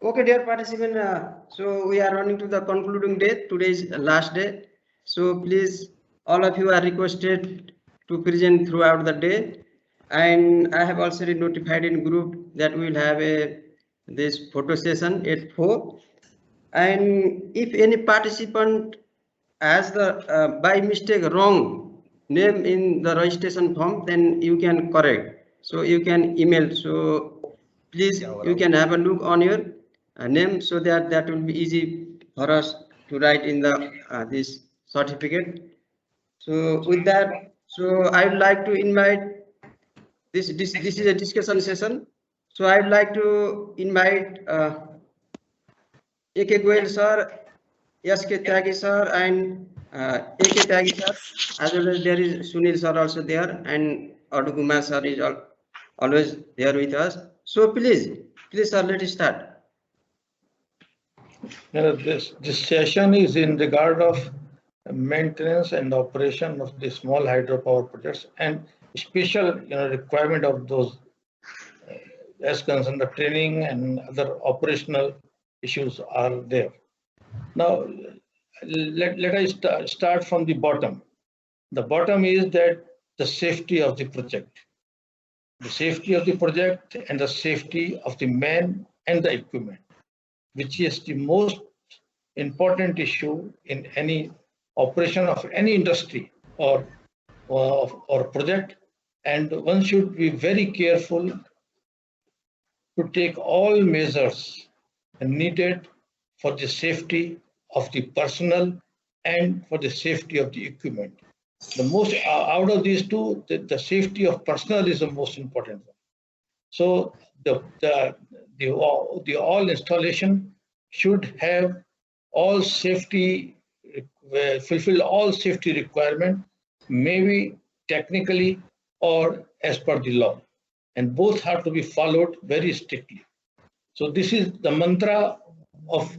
Okay, dear participant, so we are running to the concluding day. Today is last day. So please, all of you are requested to present throughout the day. And I have also notified in group that we will have this photo session at 4. And if any participant has the by mistake wrong name in the registration form, then you can correct. So you can email. So please, you can have a look on your name so that will be easy for us to write in the this certificate. So with that, so I would like to invite this is a discussion session. So I would like to invite A.K. Goel sir, S.K. Tyagi sir, and A.K. Tyagi sir, as well as there is Sunil sir also there, and Aduguma sir is always there with us. So please sir, let us start. This session is in regard of maintenance and operation of the small hydropower projects and special requirement of those as concerned the training and other operational issues are there. Now, let us start from the bottom. The bottom is that the safety of the project. The safety of the project and the safety of the man and the equipment, which is the most important issue in any operation of any industry or project, and one should be very careful to take all measures needed for the safety of the personnel and for the safety of the equipment. The most out of these two, the safety of personnel is the most important one. So the all installation should have all safety fulfill all safety requirement, maybe technically or as per the law, and both have to be followed very strictly. So this is the mantra of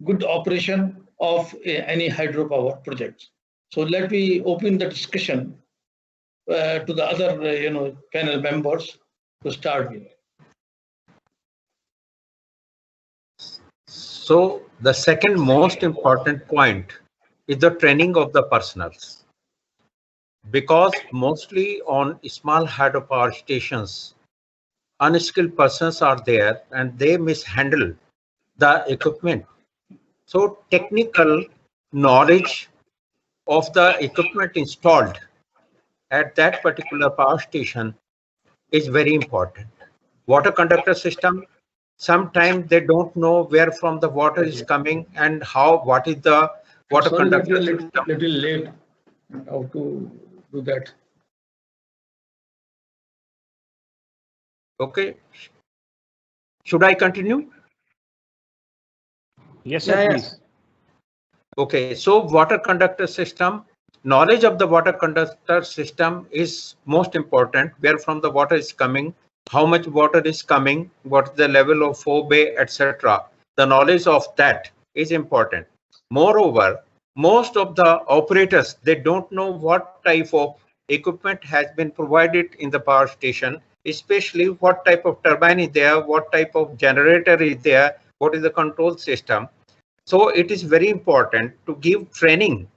good operation of any hydropower projects. So let me open the discussion to the other panel members to start with. So the second most important point is the training of the personals, because mostly on small hydropower stations, unskilled persons are there and they mishandle the equipment. So technical knowledge of the equipment installed at that particular power station is very important. Water conductor system, sometimes they don't know where from the water is coming and what is the water conductor system. Little late how to do that. Okay. Should I continue? Yes, sir, please. Okay, so water conductor system, knowledge of the water conductor system is most important, where from the water is coming, how much water is coming, what is the level of flow bay, etc. The knowledge of that is important. Moreover, most of the operators, they don't know what type of equipment has been provided in the power station, especially what type of turbine is there, what type of generator is there, what is the control system. So it is very important to give training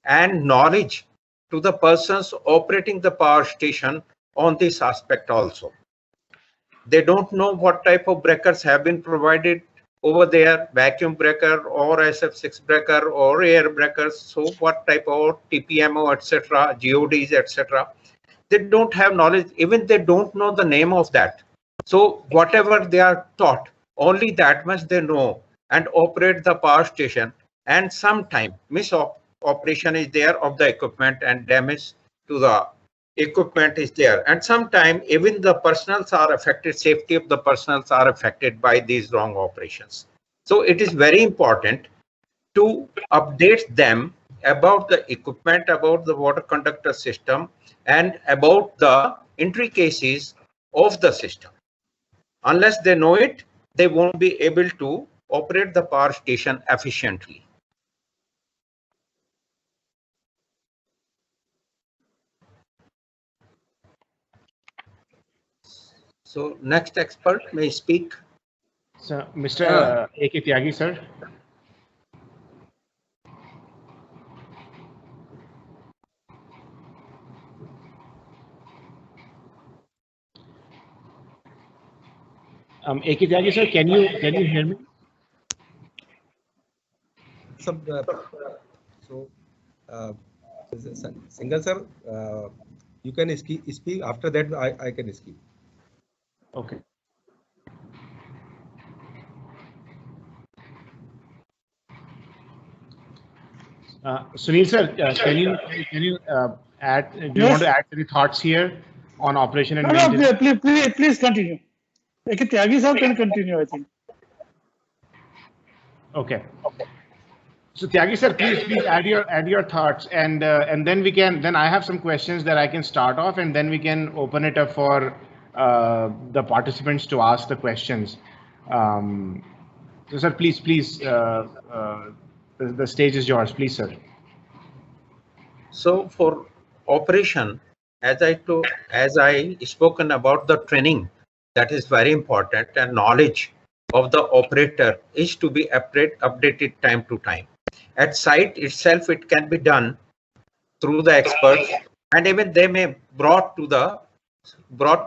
and knowledge to the persons operating the power station on this aspect also. They don't know what type of breakers have been provided over there, vacuum breaker or SF6 breaker or air breakers. So what type of TPMO, etc., GODs, etc. They don't have knowledge, even they don't know the name of that. So whatever they are taught, only that much they know and operate the power station, and sometime misoperation is there of the equipment and damage to the equipment is there, and sometime even the personals are affected, safety of the personals are affected by these wrong operations. So it is very important to update them about the equipment, about the water conductor system, and about the intricacies of the system. Unless they know it, they won't be able to operate the power station efficiently. So next expert may speak. So, Mr. A.K. Tyagi, sir. A.K. Tyagi, sir, can you hear me? Single sir, you can speak. After that, I can speak. Okay. Sunil sir, can you add? Do you want to add any thoughts here on operation and maintenance? No, please continue. Okay, Tyagi sir can continue, I think. Okay. So Tyagi sir, please add your thoughts, and then I have some questions that I can start off, and then we can open it up for the participants to ask the questions. So sir, please, the stage is yours, please, sir. So for operation, as I spoken about the training, that is very important, and knowledge of the operator is to be updated time to time. At site itself, it can be done through the experts, and even they may brought to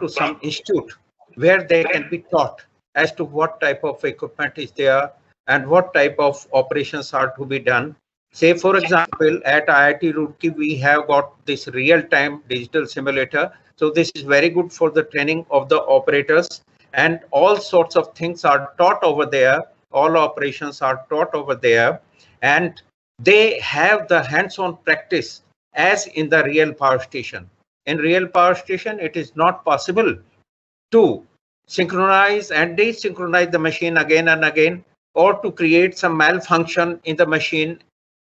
some institute where they can be taught as to what type of equipment is there and what type of operations are to be done. Say, for example, at IIT Roorkee, we have got this real-time digital simulator. So this is very good for the training of the operators, and all sorts of things are taught over there. All operations are taught over there, and they have the hands-on practice as in the real power station. In real power station, it is not possible to synchronize and desynchronize the machine again and again, or to create some malfunction in the machine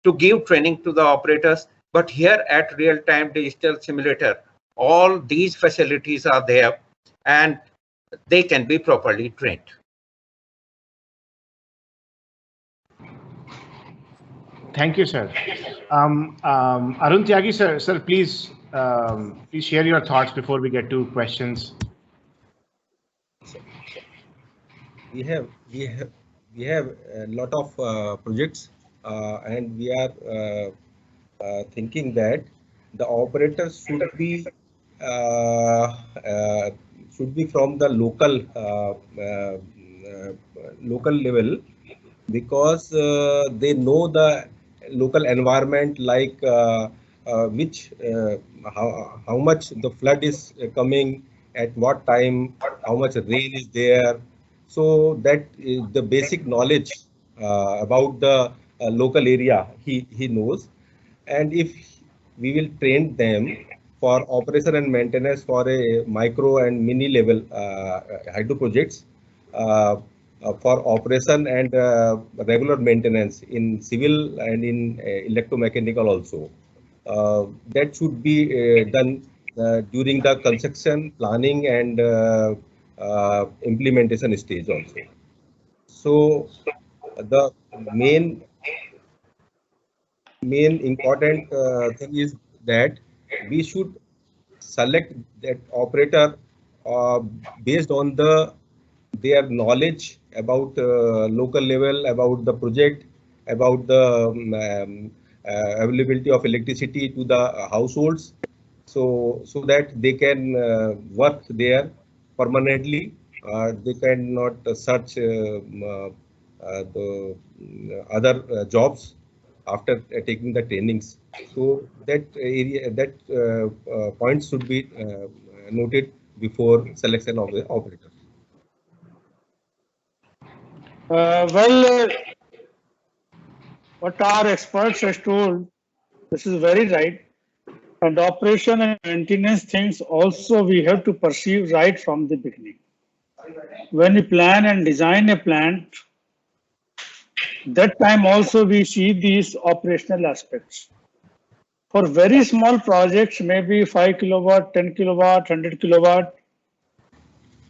to give training to the operators. But here at real-time digital simulator, all these facilities are there and they can be properly trained. Thank you, sir. Arun Tyagi, sir, please share your thoughts before we get to questions. We have a lot of projects, and we are thinking that the operators should be from the local level, because they know the local environment, like how much the flood is coming, at what time, how much rain is there. So that is the basic knowledge about the local area he knows. And if we will train them for operation and maintenance for a micro and mini level hydro projects, for operation and regular maintenance in civil and in electromechanical also, that should be done during the construction, planning, and implementation stage also. So the main important thing is that we should select that operator based on their knowledge about local level, about the project, about the availability of electricity to the households, so that they can work there permanently. They cannot search the other jobs after taking the trainings. So that area, points should be noted before selection of the operator. What our experts has told, this is very right. And operation and maintenance things also we have to perceive right from the beginning. When we plan and design a plant, that time also we see these operational aspects. For very small projects, maybe 5 kilowatt, 10 kilowatt, 100 kilowatt,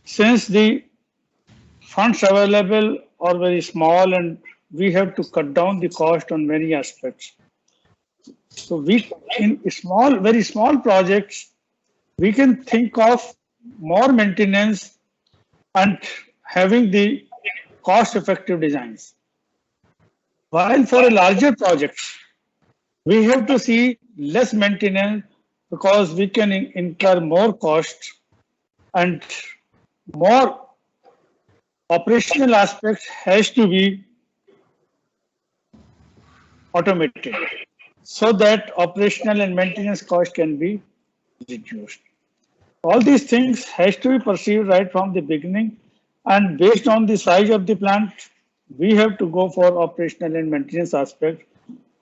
since the funds available are very small and we have to cut down the cost on many aspects. So in very small projects, we can think of more maintenance and having the cost-effective designs. While for a larger project, we have to see less maintenance because we can incur more cost and more operational aspects has to be automated so that operational and maintenance cost can be reduced. All these things has to be perceived right from the beginning, and based on the size of the plant, we have to go for operational and maintenance aspect.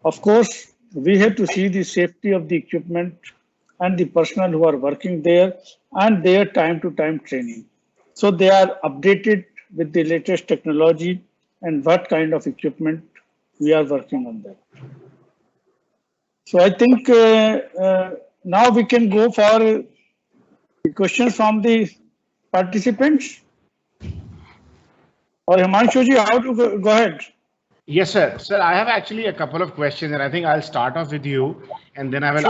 Of course, we have to see the safety of the equipment and the personnel who are working there and their time-to-time training. So they are updated with the latest technology and what kind of equipment we are working on that. So I think now we can go for questions from the participants. Or Himanshu ji, how to go ahead? Yes, sir. Sir, I have actually a couple of questions, and I think I'll start off with you, and then I will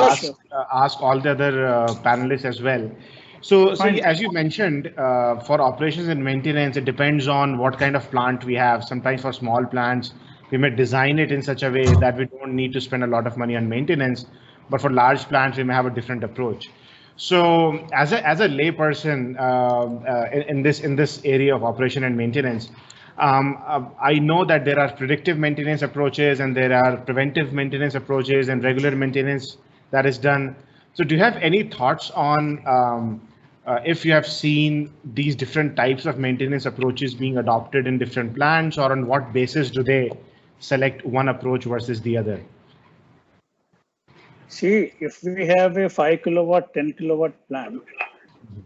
ask all the other panelists as well. So as you mentioned, for operations and maintenance, it depends on what kind of plant we have. Sometimes for small plants, we may design it in such a way that we don't need to spend a lot of money on maintenance, but for large plants, we may have a different approach. So as a lay person in this area of operation and maintenance, I know that there are predictive maintenance approaches and there are preventive maintenance approaches and regular maintenance that is done. So do you have any thoughts on if you have seen these different types of maintenance approaches being adopted in different plants, or on what basis do they select one approach versus the other? See, if we have a 5 kilowatt, 10 kilowatt plant,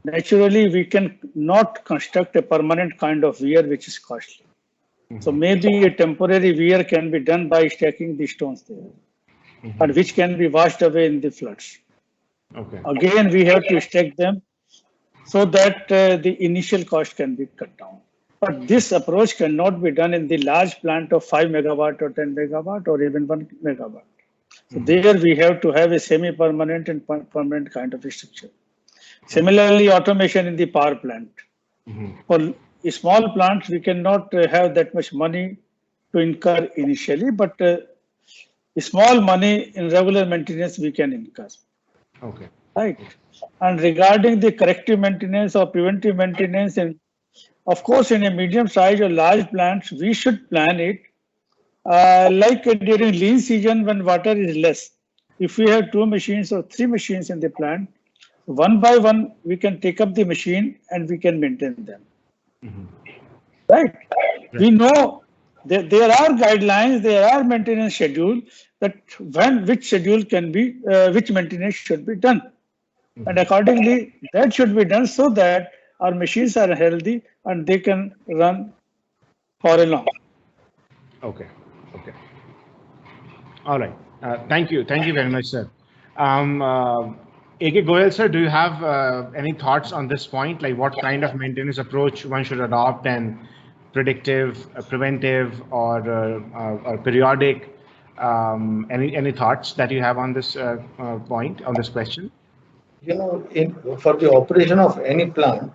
naturally we can not construct a permanent kind of weir which is costly. So maybe a temporary weir can be done by stacking the stones there, and which can be washed away in the floods. Okay. Again, we have to stack them so that the initial cost can be cut down. But this approach cannot be done in the large plant of 5 megawatt or 10 megawatt or even 1 megawatt. So there we have to have a semi-permanent and permanent kind of structure. Similarly, automation in the power plant. For a small plants, we cannot have that much money to incur initially, but small money in regular maintenance we can incur. Okay. Right. And regarding the corrective maintenance or preventive maintenance, and of course, in a medium size or large plants, we should plan it like during lean season when water is less. If we have 2 machines or 3 machines in the plant, one by one we can take up the machine and we can maintain them. Right? We know that there are guidelines, there are maintenance schedule that which schedule can be, which maintenance should be done. And accordingly, that should be done so that our machines are healthy and they can run for a long. Okay. Okay. All right. Thank you. Thank you very much, sir. A.K. Goyal, sir, do you have any thoughts on this point? Like what kind of maintenance approach one should adopt, and predictive, preventive, or periodic? Any thoughts that you have on this point, on this question? You know, for the operation of any plant,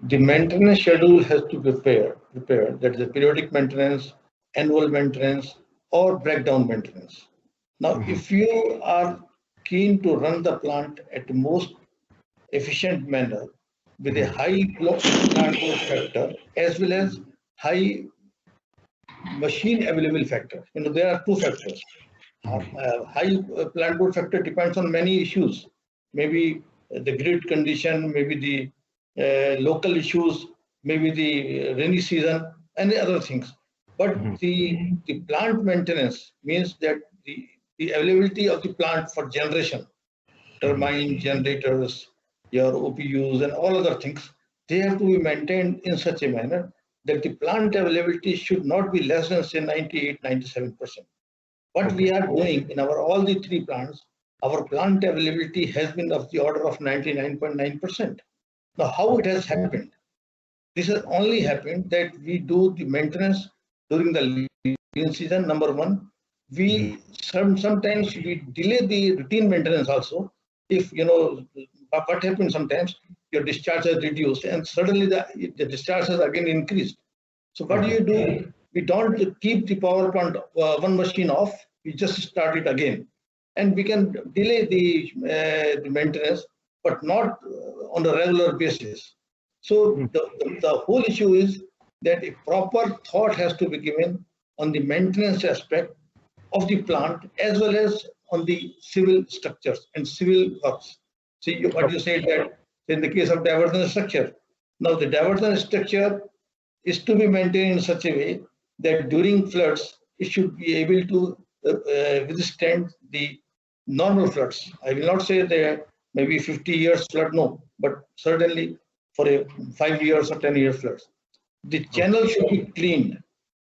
the maintenance schedule has to be prepared. That is the periodic maintenance, annual maintenance, or breakdown maintenance. Now, if you are keen to run the plant at the most efficient manner with a high plant load factor as well as high machine available factor, you know, there are 2 factors. High plant load factor depends on many issues. Maybe the grid condition, maybe the local issues, maybe the rainy season, and other things. But the plant maintenance means that the availability of the plant for generation, turbine generators, your OPUs, and all other things, they have to be maintained in such a manner that the plant availability should not be less than, say, 98-97%. What we are doing in all the 3 plants, our plant availability has been of the order of 99.9%. Now, how it has happened? This has only happened that we do the maintenance during the lean season, number 1. We sometimes we delay the routine maintenance also. If you know what happens, sometimes your discharge has reduced and suddenly the discharge has again increased. So what do? We don't keep the power plant one machine off. We just start it again, and we can delay the maintenance, but not on a regular basis. So the whole issue is that a proper thought has to be given on the maintenance aspect of the plant as well as on the civil structures and civil works. See what you said, that in the case of diversion structure, now the diversion structure is to be maintained in such a way that during floods it should be able to withstand the normal floods. I will not say that maybe 50 years flood, no, but certainly for a 5 years or 10 year floods. The channel should be cleaned.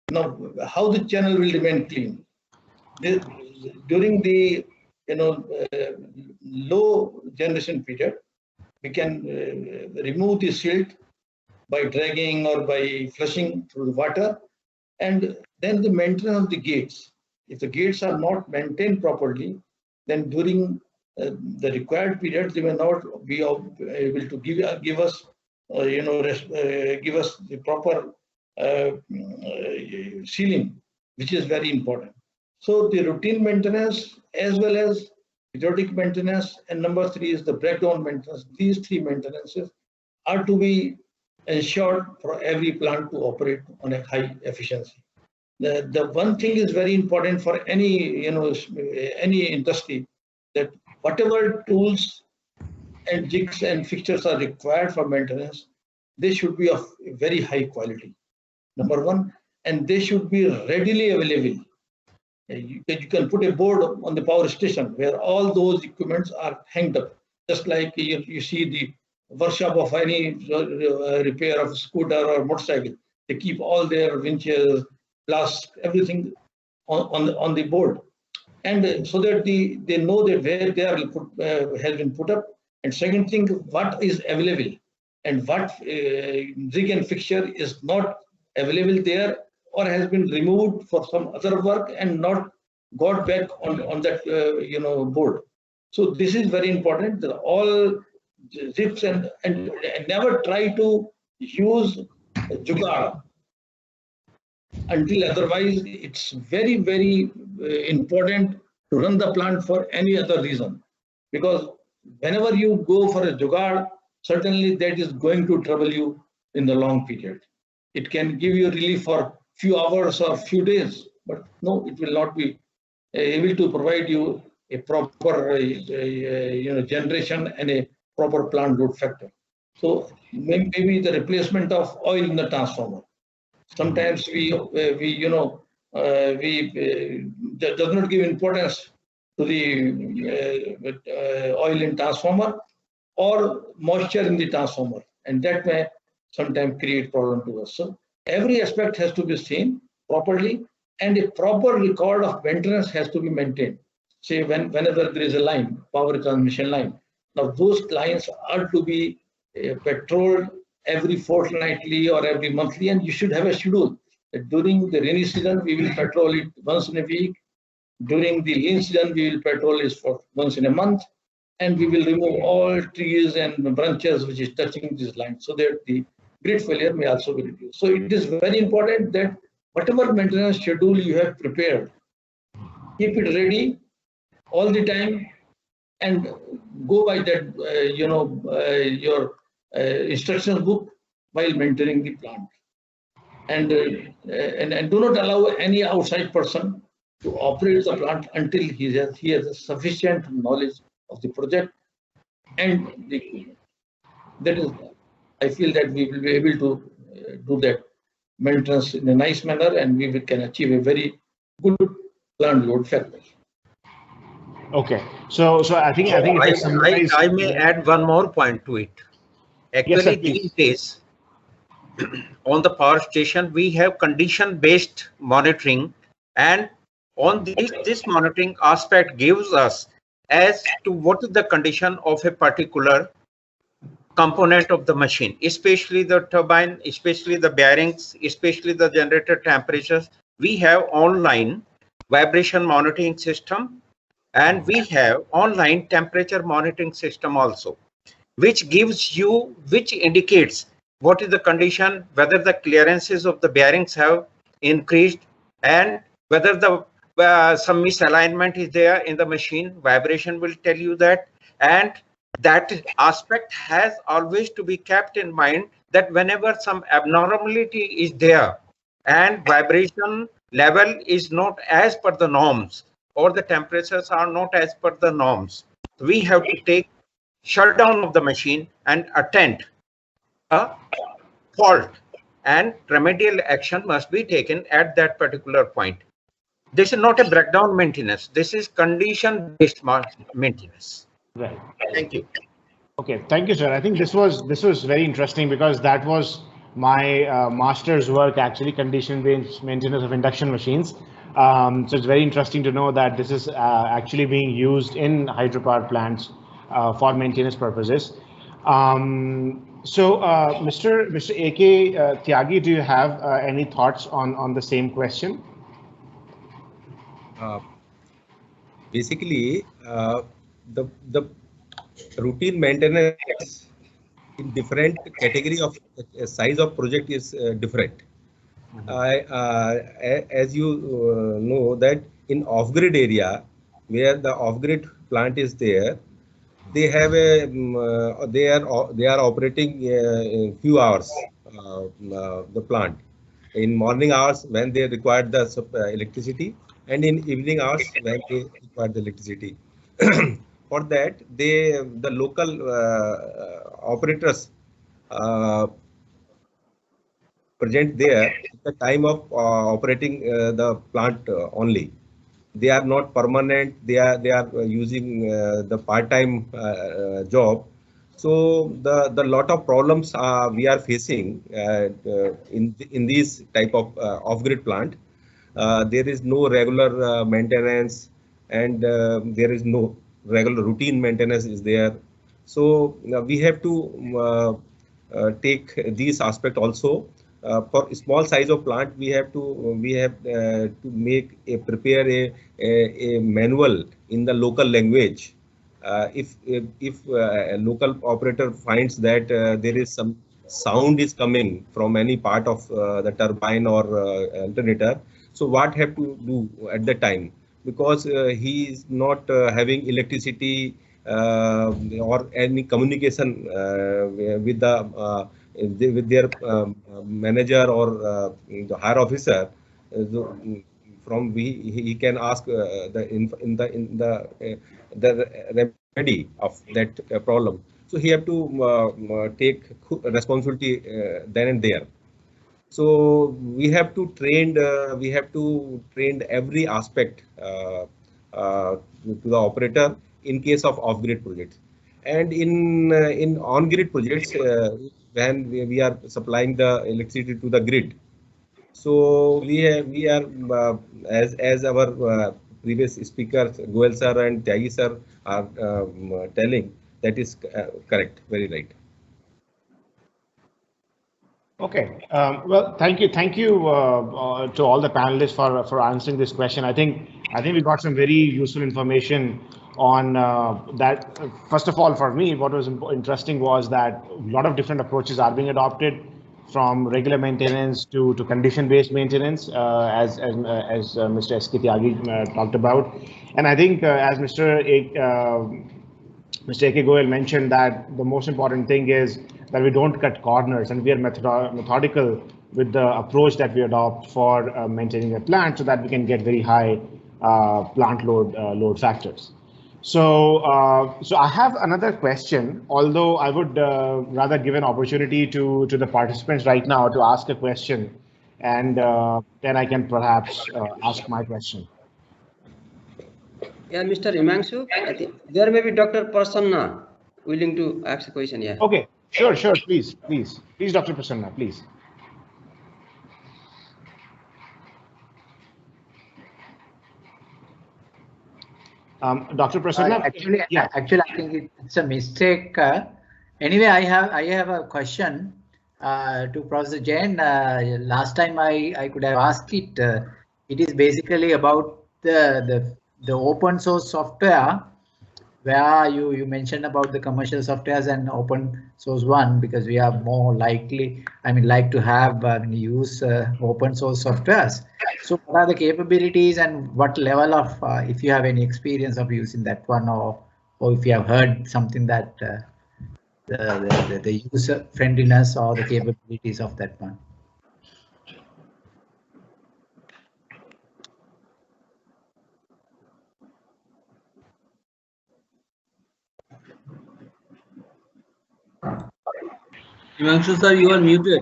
Now, how the channel will remain clean? During the low generation period, we can remove the silt by dragging or by flushing through the water, and then the maintenance of the gates. If the gates are not maintained properly, then during the required period, they may not be able to give us the proper sealing, which is very important. So the routine maintenance as well as periodic maintenance, and number 3 is the breakdown maintenance. These 3 maintenances are to be ensured for every plant to operate on a high efficiency. The one thing is very important for any industry, that whatever tools and jigs and fixtures are required for maintenance, they should be of very high quality. Number 1, and they should be readily available. You can put a board on the power station where all those equipments are hanged up, just like you see the workshop of any repair of a scooter or motorcycle. They keep all their winches, plus everything on the board, and so that they know that where they are has been put up. And second thing, what is available and what rig and fixture is not available there or has been removed for some other work and not got back on that board. So this is very important. That all zips and never try to use jugaad until otherwise. It's very, very important to run the plant for any other reason, because whenever you go for a jugaad, certainly that is going to trouble you in the long period. It can give you relief for few hours or few days, but no, it will not be able to provide you a proper generation and a proper plant load factor. So maybe the replacement of oil in the transformer. Sometimes we does not give importance to the oil in transformer or moisture in the transformer, and that may sometimes create problem to us. So every aspect has to be seen properly, and a proper record of maintenance has to be maintained. Say whenever there is a line, power transmission line, now those lines are to be patrolled every fortnightly or every monthly, and you should have a schedule. During the rainy season, we will patrol it once in a week. During the lean season, we will patrol it for once in a month, and we will remove all trees and branches which is touching this line, so that the grid failure may also be reduced. So it is very important that whatever maintenance schedule you have prepared, keep it ready all the time and go by that your instructions book while maintaining the plant, and do not allow any outside person to operate the plant until he has a sufficient knowledge of the project and the equipment. That is, I feel that we will be able to do that maintenance in a nice manner, and we can achieve a very good plant load factor. Okay, so I think I may add one more point to it. Actually, yes, these days on the power station we have condition-based monitoring, and on this monitoring aspect gives us as to what is the condition of a particular component of the machine, especially the turbine, especially the bearings, especially the generator temperatures. We have online vibration monitoring system, and we have online temperature monitoring system also, which indicates what is the condition, whether the clearances of the bearings have increased, and whether the some misalignment is there in the machine. Vibration will tell you that, and that aspect has always to be kept in mind, that whenever some abnormality is there and vibration level is not as per the norms, or the temperatures are not as per the norms, we have to take shutdown of the machine and attend a fault, and remedial action must be taken at that particular point. This is not a breakdown maintenance. This is condition based maintenance. Right. Thank you. Okay, thank you, sir. I think this was very interesting, because that was my master's work, actually, condition-based maintenance of induction machines. So it's very interesting to know that this is actually being used in hydropower plants for maintenance purposes. Mr. A.K. Tyagi, do you have any thoughts on the same question? Basically, the routine maintenance in different category of size of project is different. As you know that in off-grid area, where the off-grid plant is there, they have a they are operating in few hours the plant. In morning hours when they require the electricity, and in evening hours when they require the electricity. For that, the local operators present there at the time of operating the plant only. They are not permanent. They are using the part-time job. So the lot of problems we are facing in these type of off-grid plant. There is no regular maintenance, and there is no regular routine maintenance is there. So we have to take these aspect also. For small size of plant, we have to prepare a manual in the local language. If a local operator finds that there is some sound is coming from any part of the turbine or alternator, so what have to do at the time, because he is not having electricity or any communication with their manager or the higher officer. From he can ask the remedy of that problem. So he have to take responsibility then and there. So we have to train every aspect to the operator in case of off-grid projects, and in on-grid projects when we are supplying the electricity to the grid. So we are as our previous speakers Goel sir and Tyagi sir are telling, that is correct, very right. Okay. Well, thank you to all the panelists for answering this question. I think we got some very useful information on that. First of all, for me, what was interesting was that a lot of different approaches are being adopted, from regular maintenance to condition-based maintenance, as Mr. S.K. Tyagi talked about. And I think as Mr. A.K. Goel mentioned, that the most important thing is that we don't cut corners, and we are methodical with the approach that we adopt for maintaining a plant, so that we can get very high plant load factors. So I have another question, although I would rather give an opportunity to the participants right now to ask a question, and then I can perhaps ask my question. Yeah, Mr. Himanshu, I think there may be Dr. Prasanna willing to ask a question. Yeah. Okay, sure, please, Dr. Prasanna, please. Dr. Prasanna, actually, I think it's a mistake. Anyway, I have a question to Professor Jain. Last time I could have asked it. It is basically about the open source software where you mentioned about the commercial softwares and open source one, because we are more likely, like to have use open source softwares. So what are the capabilities and what level of, if you have any experience of using that one, or if you have heard something that the user friendliness or the capabilities of that one? Himanshu sir, you are muted.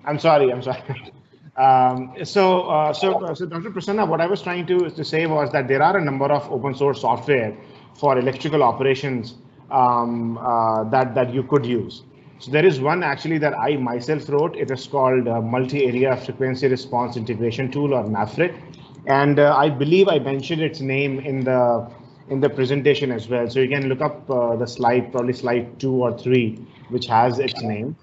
I'm sorry. So Dr. Prasanna, what I was trying to say was that there are a number of open source software for electrical operations that you could use. So there is one actually that I myself wrote. It is called Multi-Area Frequency Response Integration Tool, or MAFRIT, and I believe I mentioned its name in the presentation as well. So you can look up the slide, probably slide 2 or 3, which has its name.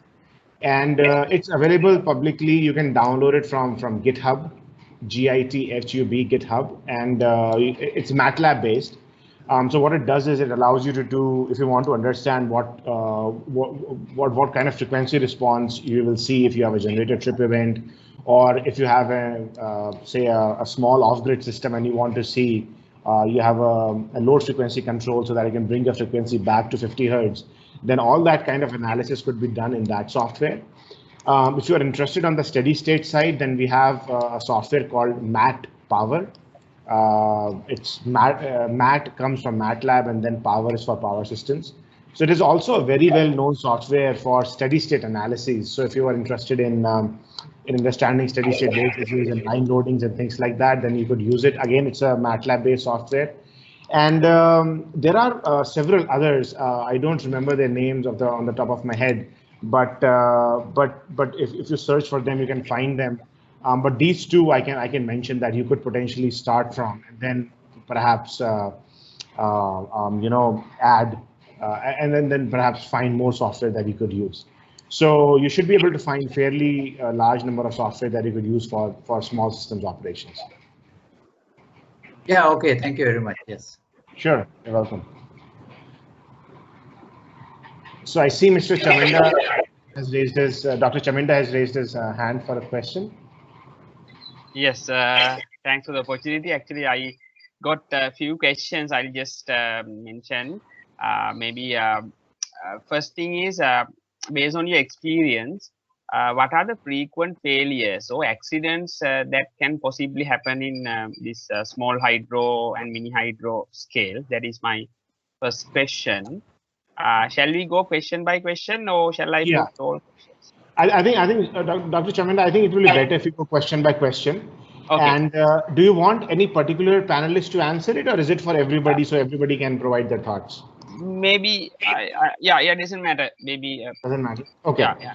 And it's available publicly. You can download it from GitHub, GITHUB, GitHub, and it's MATLAB based. So what it does is it allows you to do, if you want to understand what kind of frequency response you will see if you have a generator trip event, or if you have say a small off-grid system and you want to see you have a load frequency control so that you can bring the frequency back to 50 hertz. Then all that kind of analysis could be done in that software. If you are interested on the steady state side, then we have a software called MAT Power. It's MAT comes from MATLAB, and then Power is for Power Systems. So it is also a very well-known software for steady state analysis. So if you are interested in understanding steady state voltages and line loadings and things like that, then you could use it. Again, it's a MATLAB-based software. And there are several others. I don't remember their names on the top of my head, but if you search for them, you can find them. But these two I can mention that you could potentially start from, and then perhaps add, and then perhaps find more software that you could use. So you should be able to find fairly large number of software that you could use for small systems operations. Yeah, okay, thank you very much. Yes. Sure, you're welcome. So I see Mr. Chaminda has raised his, Dr. Chaminda has raised his hand for a question. Yes, thanks for the opportunity. Actually, I got a few questions. I'll just mention. Maybe first thing is, based on your experience, what are the frequent failures or accidents that can possibly happen in this small hydro and mini hydro scale? That is my first question. Shall we go question by question, or shall I put all questions? I think Dr. Chaminda, I think it will be better if you go question by question. Okay. And do you want any particular panelist to answer it, or is it for everybody so everybody can provide their thoughts? Maybe yeah, it doesn't matter. Maybe doesn't matter. Okay. Yeah.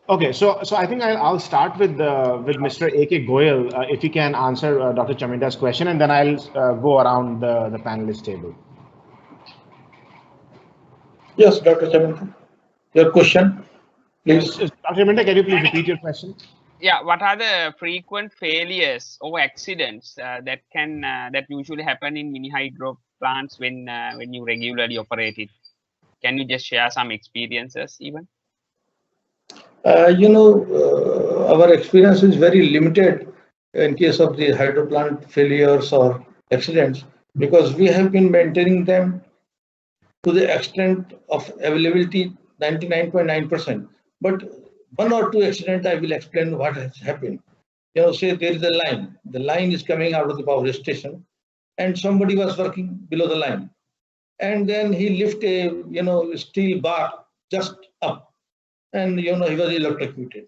Okay, so I think I'll start with Mr. A.K. Goyal, if he can answer Dr. Chaminda's question, and then I'll go around the panelist table. Yes, Dr. Chaminda, your question, please. Dr. Chaminda, can you please repeat your question? Yeah, what are the frequent failures or accidents that usually happen in mini hydro plants when you regularly operate it? Can you just share some experiences even? Our experience is very limited in case of the hydro plant failures or accidents, because we have been maintaining them to the extent of availability 99.9%. But one or two accidents, I will explain what has happened. Say there is a line. The line is coming out of the power station, and somebody was working below the line, and then he lifted a steel bar just up, and he was electrocuted.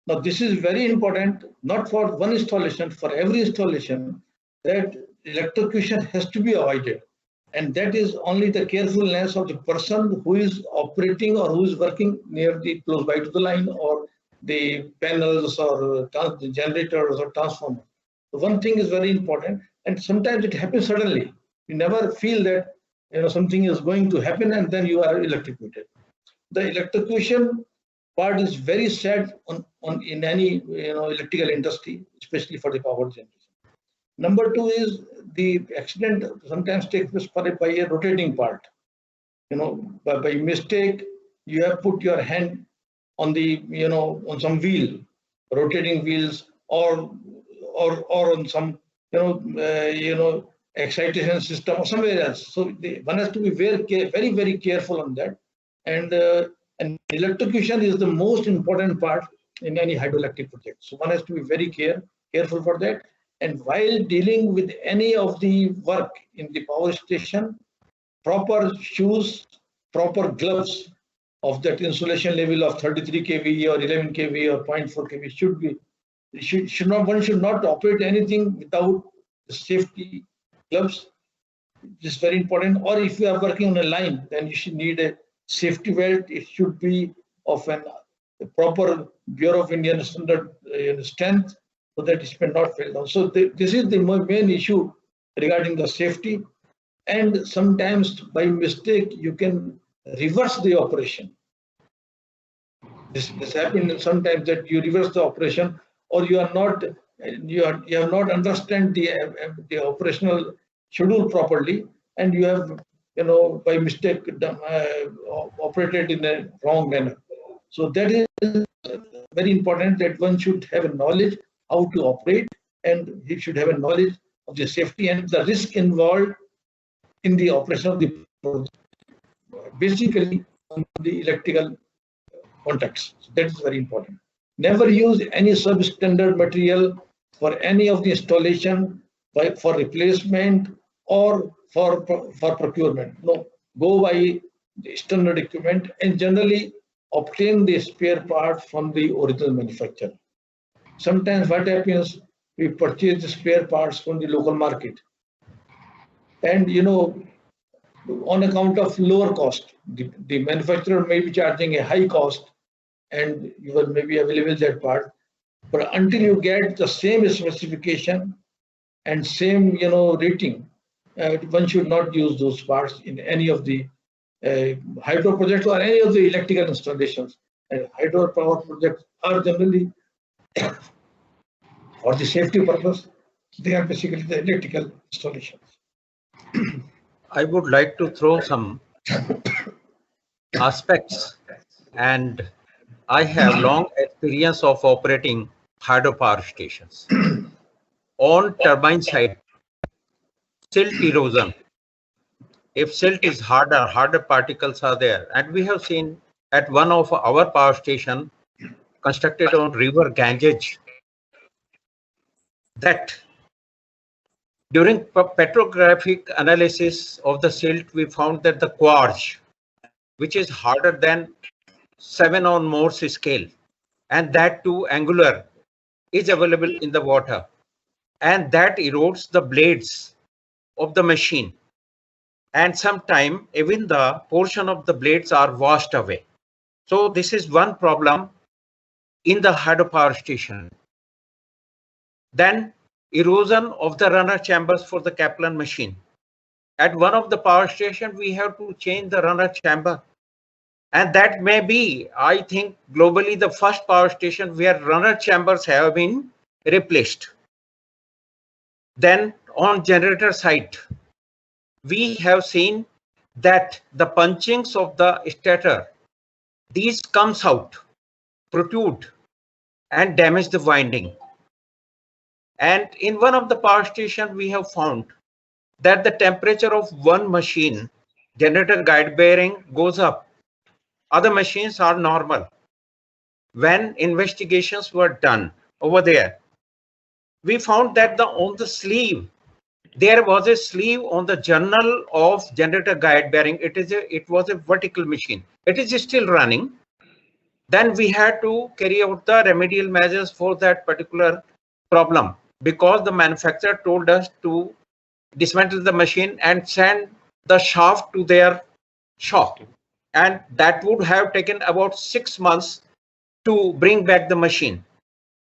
Now this is very important, not for one installation, for every installation, that electrocution has to be avoided. And that is only the carefulness of the person who is operating or who is working close by to the line, or the panels, or the generators or transformers. So one thing is very important, and sometimes it happens suddenly. You never feel that something is going to happen, and then you are electrocuted. The electrocution part is very sad in any electrical industry, especially for the power generation. Number two is the accident sometimes takes place by a rotating part. You know, by mistake, you have put your hand on the, you know, on some wheel, rotating wheels, or on some, you know, excitation system or somewhere else. So one has to be very careful on that. And electrocution is the most important part in any hydroelectric project. So one has to be very careful for that. And while dealing with any of the work in the power station, proper shoes, proper gloves of that insulation level of 33 kV or 11 kV or 0.4 kV should be, one should not operate anything without the safety gloves. This is very important. Or if you are working on a line, then you should need a safety belt. It should be of a proper Bureau of Indian Standard strength, so that it may not fail down. So this is the main issue regarding the safety. And sometimes by mistake you can reverse the operation. This happens sometimes, that you reverse the operation, or you have not understand the operational schedule properly, and you have, you know, by mistake operated in a wrong manner. So that is very important, that one should have a knowledge how to operate, and he should have a knowledge of the safety and the risk involved in the operation of the project, basically on the electrical contacts. So that is very important. Never use any substandard material for any of the installation for replacement or for procurement. No, go by the standard equipment and generally obtain the spare part from the original manufacturer. Sometimes what happens, we purchase the spare parts from the local market, and, you know, on account of lower cost, the manufacturer may be charging a high cost, and you will maybe available that part, but until you get the same specification and same, you know, rating, one should not use those parts in any of the hydro projects or any of the electrical installations. And hydropower projects are generally for the safety purpose. They are basically the electrical installations. I would like to throw some aspects, and I have long experience of operating hydropower stations. On turbine side, silt erosion. If silt is harder particles are there, and we have seen at one of our power station constructed on river Ganges, that during petrographic analysis of the silt, we found that the quartz, which is harder than 7 on Morse scale, and that too angular, is available in the water, and that erodes the blades of the machine, and sometime even the portion of the blades are washed away. So this is one problem in the hydropower station. Then erosion of the runner chambers for the Kaplan machine. At one of the power station, we have to change the runner chamber. And that may be, I think, globally the first power station where runner chambers have been replaced. Then on generator side, we have seen that the punchings of the stator, these comes out, protrude, and damage the winding. And in one of the power station, we have found that the temperature of one machine, generator guide bearing, goes up. Other machines are normal. When investigations were done over there, we found that on the sleeve, there was a sleeve on the journal of generator guide bearing. It was a vertical machine. It is still running. Then we had to carry out the remedial measures for that particular problem, because the manufacturer told us to dismantle the machine and send the shaft to their shop, and that would have taken about 6 months to bring back the machine.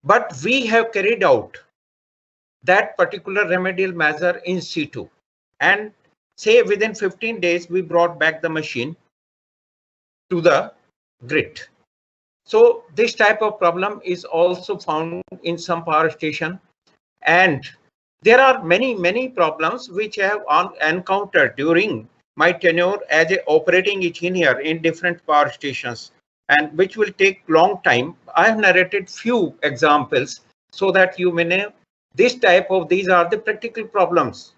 But we have carried out that particular remedial measure in situ, and say within 15 days we brought back the machine to the grid. So this type of problem is also found in some power station, and There are many problems which I have encountered during my tenure as an operating engineer in different power stations, and which will take long time. I have narrated few examples so that you may know these are the practical problems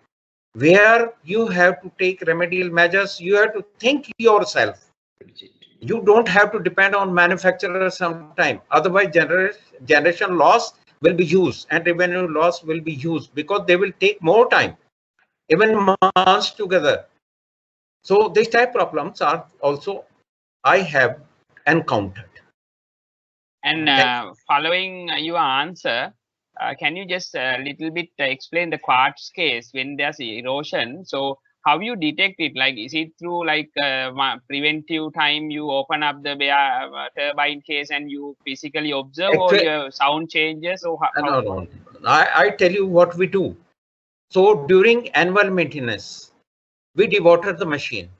where you have to take remedial measures. You have to think yourself. You don't have to depend on manufacturers sometime. Otherwise, generation loss will be used and revenue loss will be used because they will take more time, even months together. So these type problems are also I have encountered. And following your answer, can you just a little bit explain the quartz case when there's erosion? So how you detect it? Like, is it through like preventive time you open up the turbine case and you physically observe, or your sound changes? Or No. I tell you what we do. So during annual maintenance, we dewater the machine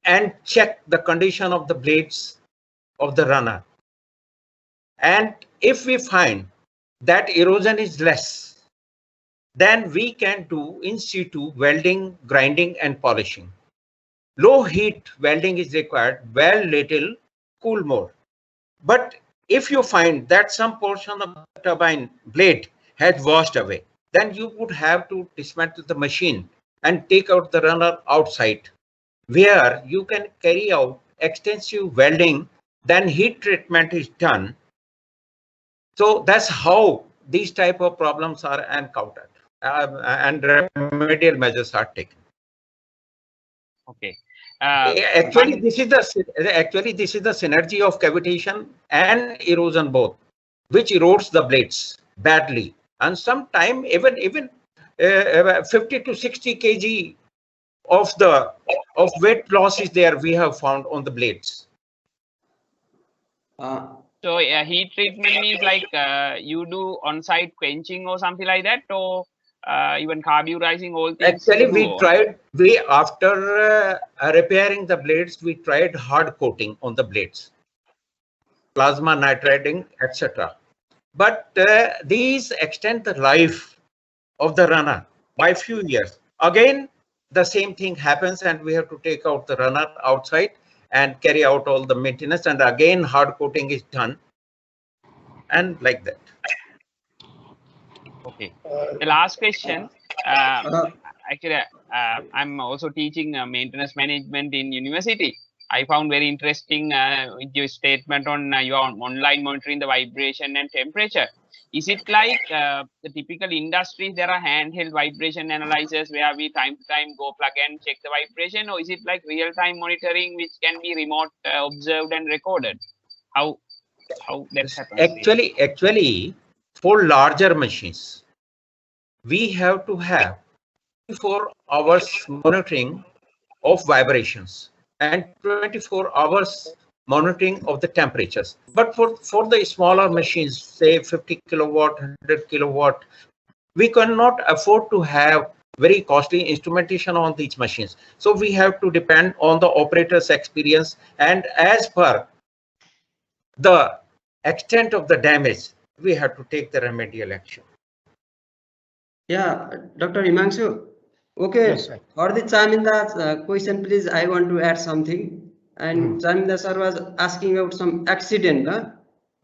and check the condition of the blades of the runner. And if we find that erosion is less, then we can do in situ welding, grinding, and polishing. Low heat welding is required, weld little, cool more. But if you find that some portion of the turbine blade has washed away, then you would have to dismantle the machine and take out the runner outside, where you can carry out extensive welding, then heat treatment is done. So that's how these type of problems are encountered and remedial measures are taken. Okay. Actually, this is the synergy of cavitation and erosion both, which erodes the blades badly, and sometimes even 50 to 60 kg of weight loss is there. We have found on the blades. So heat treatment means like you do on-site quenching or something like that, or even carburizing all things. Actually, after repairing the blades, we tried hard coating on the blades, plasma nitriding, etc. But these extend the life of the runner by few years. Again, the same thing happens, and we have to take out the runner outside and carry out all the maintenance, and again hard coating is done, and like that. Okay. The last question. Actually, I'm also teaching maintenance management in university. I found very interesting your statement on your online monitoring the vibration and temperature. Is it like the typical industries, there are handheld vibration analyzers where we time to time go plug and check the vibration, or is it like real-time monitoring which can be remote observed and recorded? How that happens? Actually, for larger machines, we have to have 24 hours monitoring of vibrations and 24 hours monitoring of the temperatures. But for the smaller machines, say 50 kilowatt, 100 kilowatt, we cannot afford to have very costly instrumentation on these machines. So we have to depend on the operator's experience, and as per the extent of the damage, we have to take the remedial action. Yeah, Dr. Himanshu. Okay, yes, sir. for the Chaminda's question, please, I want to add something. And Chaminda sir was asking about some accident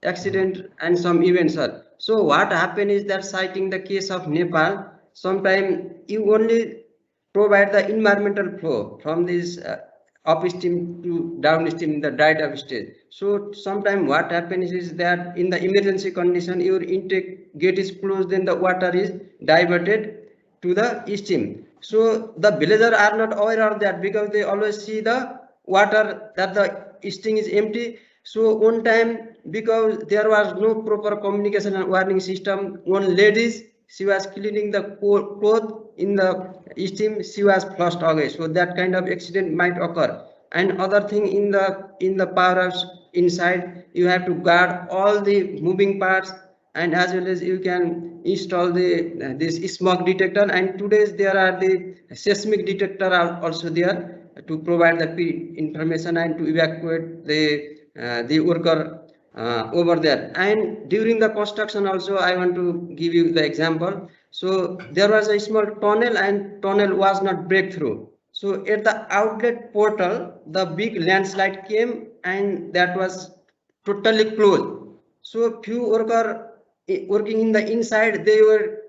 and some events, sir. So what happened is that, citing the case of Nepal, sometimes you only provide the environmental flow from this upstream to downstream in the dried up stage. So sometimes what happens is that in the emergency condition, your intake gate is closed, then the water is diverted to the stream. So the villagers are not aware of that, because they always see the water that the stream is empty. So one time, because there was no proper communication and warning system, one lady, she was cleaning the cloth in the stream, she was flushed away. So that kind of accident might occur. And other thing, in the powerhouse inside, you have to guard all the moving parts, and as well as you can install the this smoke detector. And today's there are the seismic detector are also there to provide the information and to evacuate the worker over there. And during the construction also, I want to give you the example. So there was a small tunnel and tunnel was not breakthrough. So at the outlet portal, the big landslide came and that was totally closed. So few working in the inside, they were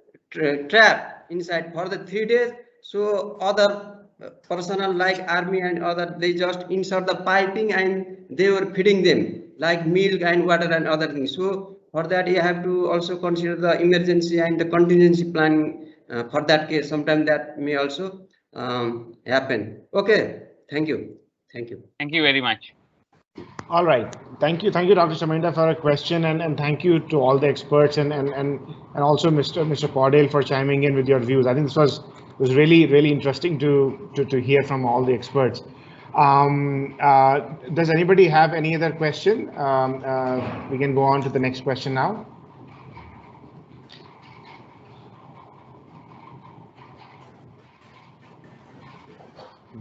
trapped inside for the 3 days. So other personnel like army and other, they just insert the piping and they were feeding them like milk and water and other things. So for that you have to also consider the emergency and the contingency planning for that case. Sometimes that may also happen. Okay, thank you. Thank you. Thank you very much. All right. Thank you, Dr. Chaminda, for a question, and thank you to all the experts and also Mr. Paudel for chiming in with your views. I think this was really interesting to hear from all the experts. Does anybody have any other question? We can go on to the next question now.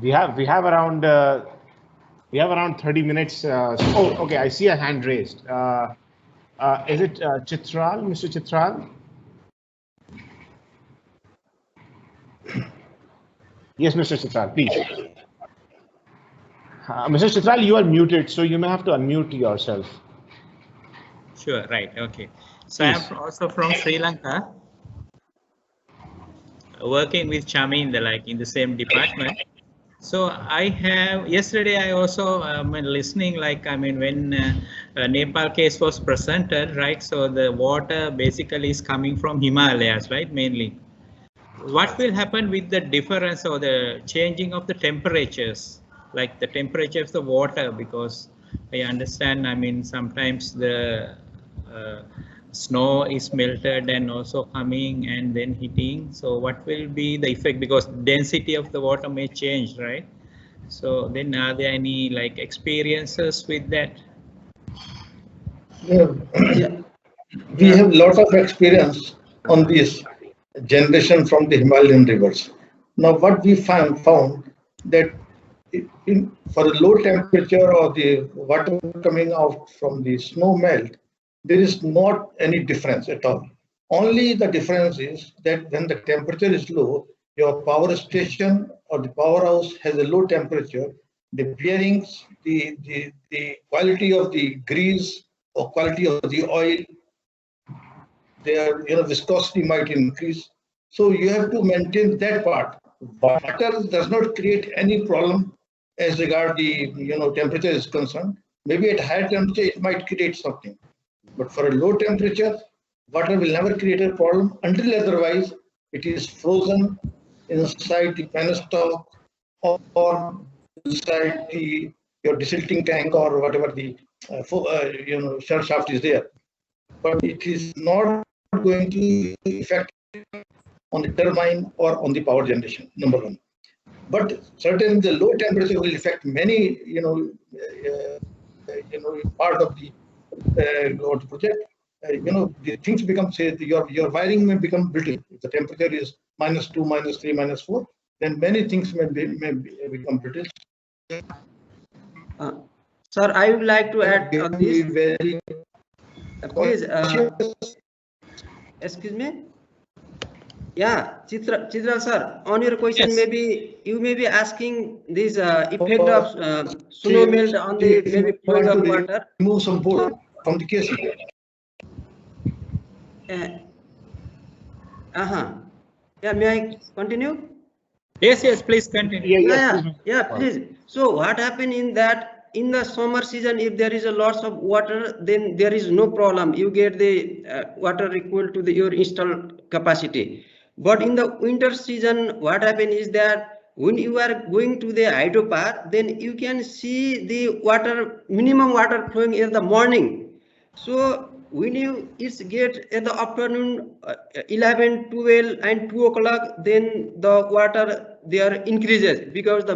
We have around 30 minutes. Oh, okay. I see a hand raised. Is it Chitral, Mr. Chitral? Yes, Mr. Chitral, please. Mr. Chitral, you are muted, so you may have to unmute yourself. Sure, right, okay. So please. I'm also from Sri Lanka, working with Chaminda, like in the same department. So I have, yesterday I also listening, like, I mean, when Nepal case was presented, right? So the water basically is coming from Himalayas, right, mainly. What will happen with the difference or the changing of the temperatures, like the temperature of the water? Because I understand, I mean, sometimes the snow is melted and also coming and then hitting. So what will be the effect? Because density of the water may change, right? So then are there any like experiences with that? Yeah. We have a lot of experience on this generation from the Himalayan rivers. Now what we found that for the low temperature or the water coming out from the snow melt, there is not any difference at all. Only the difference is that when the temperature is low, your power station or the powerhouse has a low temperature, the bearings, the quality of the grease or quality of the oil, their viscosity might increase. So you have to maintain that part. Water does not create any problem as regard the temperature is concerned. Maybe at higher temperature it might create something. But for a low temperature, water will never create a problem until otherwise it is frozen inside the penstock or inside your desilting tank or whatever the shell shaft is there. But it is not going to affect on the turbine or on the power generation, number one. But certainly the low temperature will affect many part of the project. The things become, say, your wiring may become brittle. If the temperature is -2, -3, -4, then many things may become brittle. Sir, I would like to add on this. Please, excuse me. Yeah, Chitra sir, on your question, yes. Maybe you may be asking this effect of snow melt on the maybe flowing of water. Remove some board from the casing. Yeah, may I continue? Yes, please continue. Yeah, please. So what happened in that? In the summer season, if there is a lots of water, then there is no problem. You get the water equal to your installed capacity. But in the winter season, what happens is that when you are going to the hydropower, then you can see the minimum water flowing in the morning. So when it's get in the afternoon 11, 12 and 2 o'clock, then the water there increases because the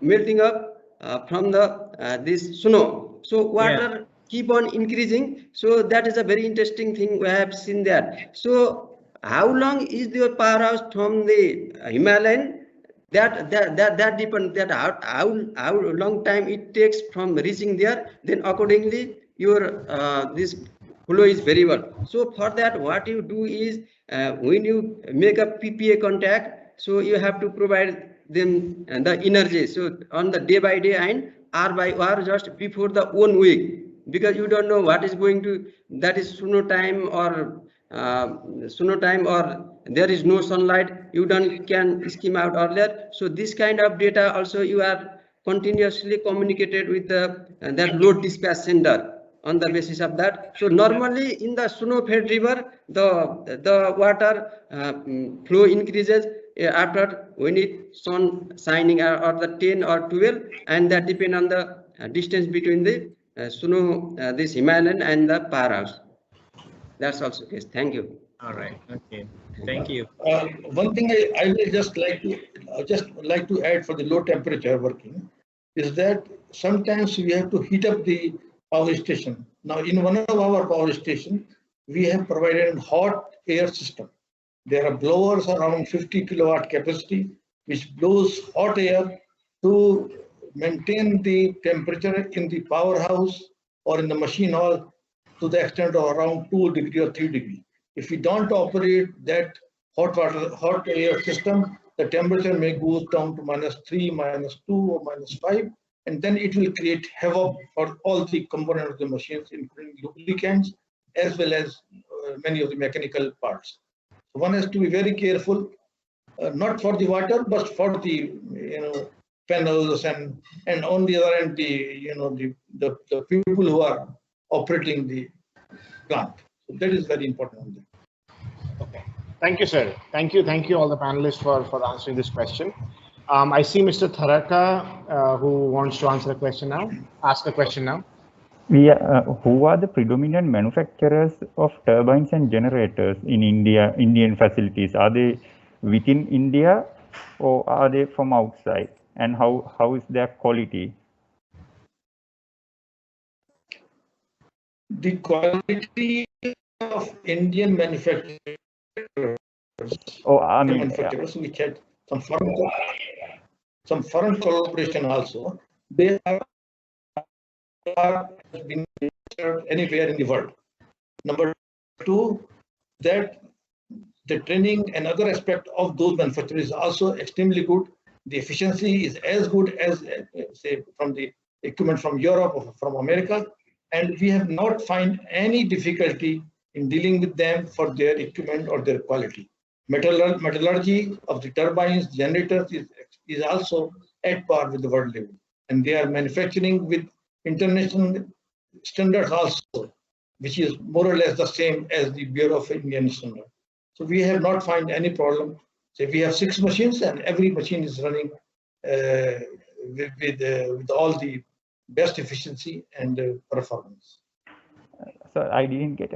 melting up from the this snow. So water keep on increasing. So that is a very interesting thing we have seen that. So how long is your powerhouse from the Himalayan? That depends that how long time it takes from reaching there. Then accordingly your this flow is very well. So for that, what you do is when you make a PPA contact, so you have to provide them the energy. So on the day by day and hour by hour, just before the 1 week, because you don't know what is going to, that is suno time or there is no sunlight, you don't can skim out earlier. So this kind of data also you are continuously communicated with the that load dispatch center on the basis of that. So normally in the snow fed river, the water flow increases after when it sun shining or the 10 or 12, and that depend on the distance between the snow this Himalayan and the powerhouse. That's also case. Thank you. All right. Okay. Thank you. One thing I will just like to add for the low temperature working is that sometimes we have to heat up the power station. Now, in one of our power station, we have provided a hot air system. There are blowers around 50 kilowatt capacity, which blows hot air to maintain the temperature in the powerhouse or in the machine hall to the extent of around 2 degree or 3 degree. If we don't operate that hot air system, the temperature may go down to -3, -2, or -5, and then it will create havoc for all the components of the machines, including lubricants, as well as many of the mechanical parts. So one has to be very careful, not for the water, but for the panels and on the other end the people who are operating the plant. So that is very important. Okay. Thank you, sir. Thank you all the panelists for answering this question. I see Mr. Tharaka who wants to answer a question now. Ask a question now. Yeah, who are the predominant manufacturers of turbines and generators in Indian facilities? Are they within India or are they from outside? And how is their quality? The quality of Indian manufacturers, which had some foreign collaboration also, they are being manufactured anywhere in the world. Number two, that the training and other aspect of those manufacturers is also extremely good. The efficiency is as good as, say, from the equipment from Europe or from America. And we have not found any difficulty in dealing with them for their equipment or their quality. Metallurgy of the turbines, generators is also at par with the world level. And they are manufacturing with international standards also, which is more or less the same as the Bureau of Indian Standard. So we have not found any problem. So we have 6 machines and every machine is running with all the best efficiency and performance. So I didn't get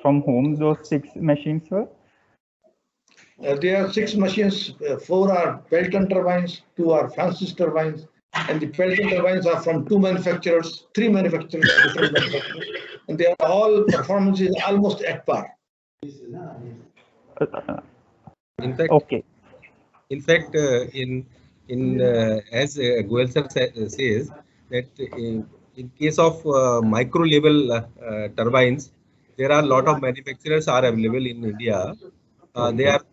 from whom those 6 machines were? There are 6 machines, 4 are Pelton turbines, 2 are Francis turbines, and the Pelton turbines are from 3 manufacturers, different manufacturers, and they are all performances almost at par. In fact, okay. In fact, as Goel sir says that in case of micro level turbines, there are a lot of manufacturers are available in India. They are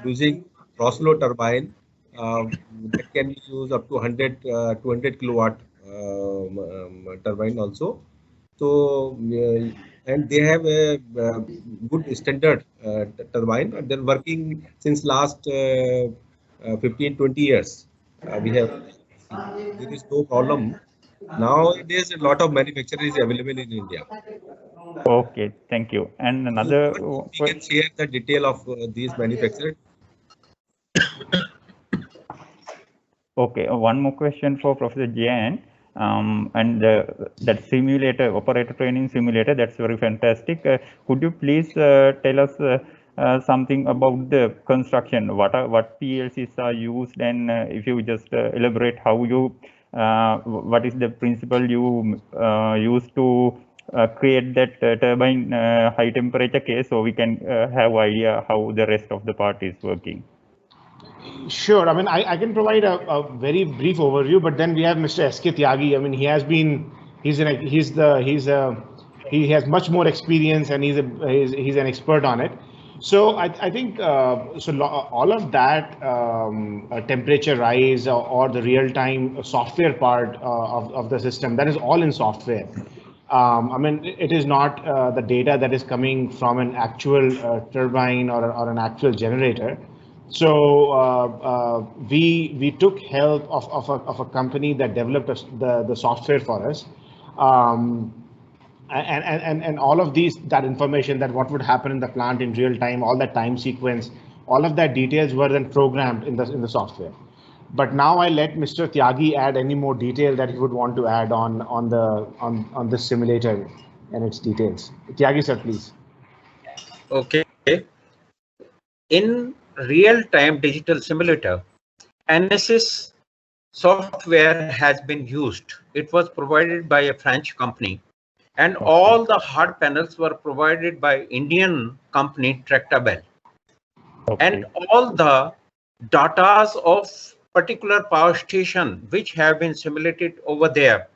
using cross-flow turbine that can be used up to 200 kilowatt turbine also. So and they have a good standard turbine, and they're working since last 15-20 years. We have there is no problem. Nowadays, a lot of manufacturers available in India. Okay, thank you. And another, we can share the detail of these manufacturers. Okay, one more question for Professor Jain. And that simulator, operator training simulator, that's very fantastic. Could you please tell us something about the construction? What PLCs are used, and if you just elaborate how you, what is the principle you use to create that turbine high temperature case, so we can have idea how the rest of the part is working. Sure. I mean, I can provide a very brief overview, but then we have Mr. S.K. Tyagi. I mean, he has been, he's a he has much more experience and he's an expert on it. So I think all of that temperature rise or the real-time software part of the system, that is all in software. I mean, it is not the data that is coming from an actual turbine or an actual generator. So we took help of a company that developed the software for us. And all of that information, that what would happen in the plant in real time, all that time sequence, all of that details were then programmed in the software. But now I let Mr. Tyagi add any more detail that he would want to add on this simulator and its details. Tyagi sir, please. Okay. In real-time digital simulator, NSS software has been used. It was provided by a French company, and all the hard panels were provided by Indian company Tractable. And all the datas of particular power station which have been simulated over there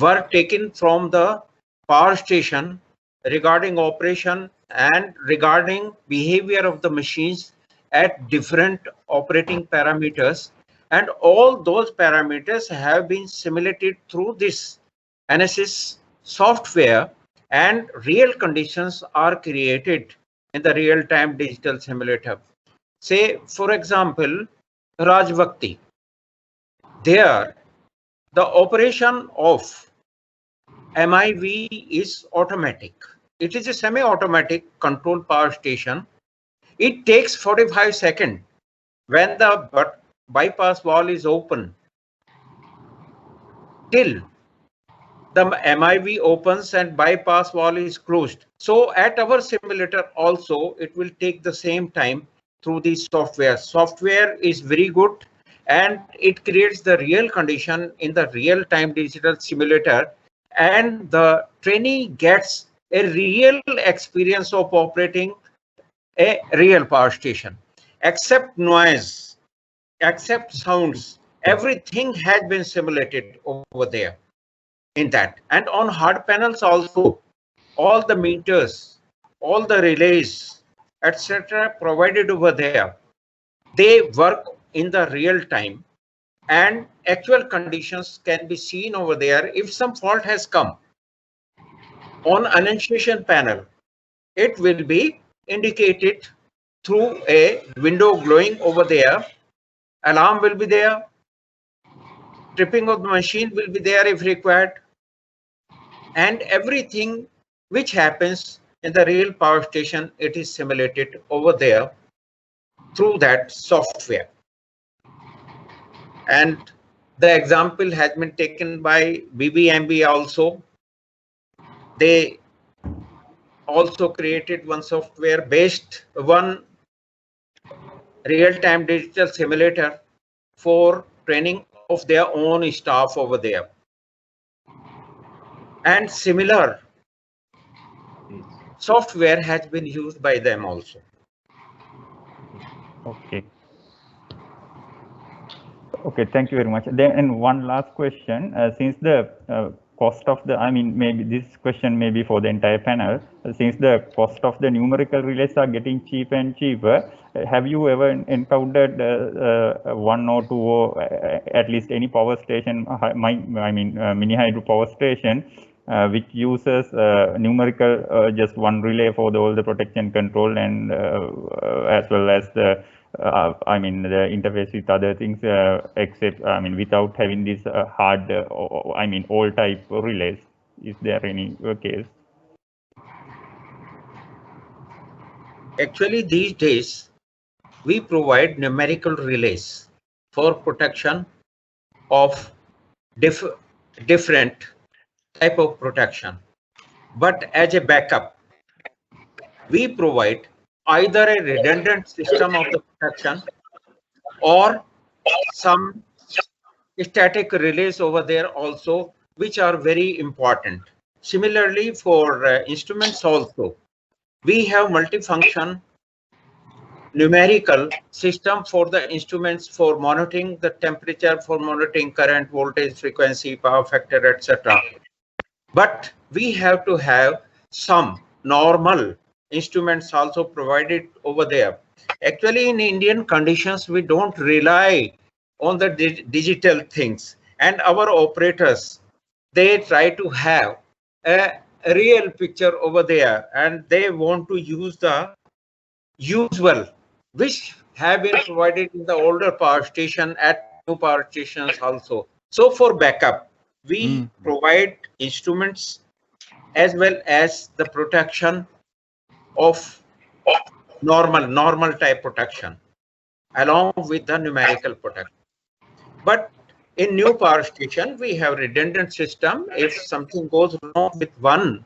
were taken from the power station regarding operation and regarding behavior of the machines at different operating parameters, and all those parameters have been simulated through this NSS software, and real conditions are created in the real-time digital simulator. Say, for example, Rajbhakti. There, the operation of MIV is automatic. It is a semi-automatic control power station. It takes 45 seconds when the bypass valve is open till the MIV opens and bypass valve is closed. So at our simulator also, it will take the same time through the software. Software is very good and it creates the real condition in the real-time digital simulator, and the trainee gets a real experience of operating a real power station. Except noise, except sounds, everything has been simulated over there in that. And on hard panels also, all the meters, all the relays, etc. provided over there, they work in the real time, and actual conditions can be seen over there. If some fault has come on annunciation panel, it will be indicated through a window glowing over there. Alarm will be there. Tripping of the machine will be there if required. And everything which happens in the real power station, it is simulated over there through that software. And the example has been taken by BBMB also. They also created one software based, one real-time digital simulator for training of their own staff over there. And similar software has been used by them also. Okay. Okay, thank you very much. Then, and one last question, since the cost of the, I mean, maybe this question may be for the entire panel, since the cost of the numerical relays are getting cheaper and cheaper, have you ever encountered one or two, or at least any power station, mini hydro power station, which uses numerical, just one relay for all the protection control and as well as the the interface with other things, except, without having this hard, all type relays? Is there any case? Actually, these days, we provide numerical relays for protection of different type of protection. But as a backup, we provide either a redundant system of the protection or some static relays over there also, which are very important. Similarly, for instruments also, we have multifunction numerical system for the instruments for monitoring the temperature, for monitoring current, voltage, frequency, power factor, etc. But we have to have some normal instruments also provided over there. Actually, in Indian conditions, we don't rely on the digital things, and our operators, they try to have a real picture over there, and they want to use the usual, which have been provided in the older power station at new power stations also. So for backup, we provide instruments as well as the protection of normal type protection along with the numerical protection. But in new power station, we have redundant system. If something goes wrong with one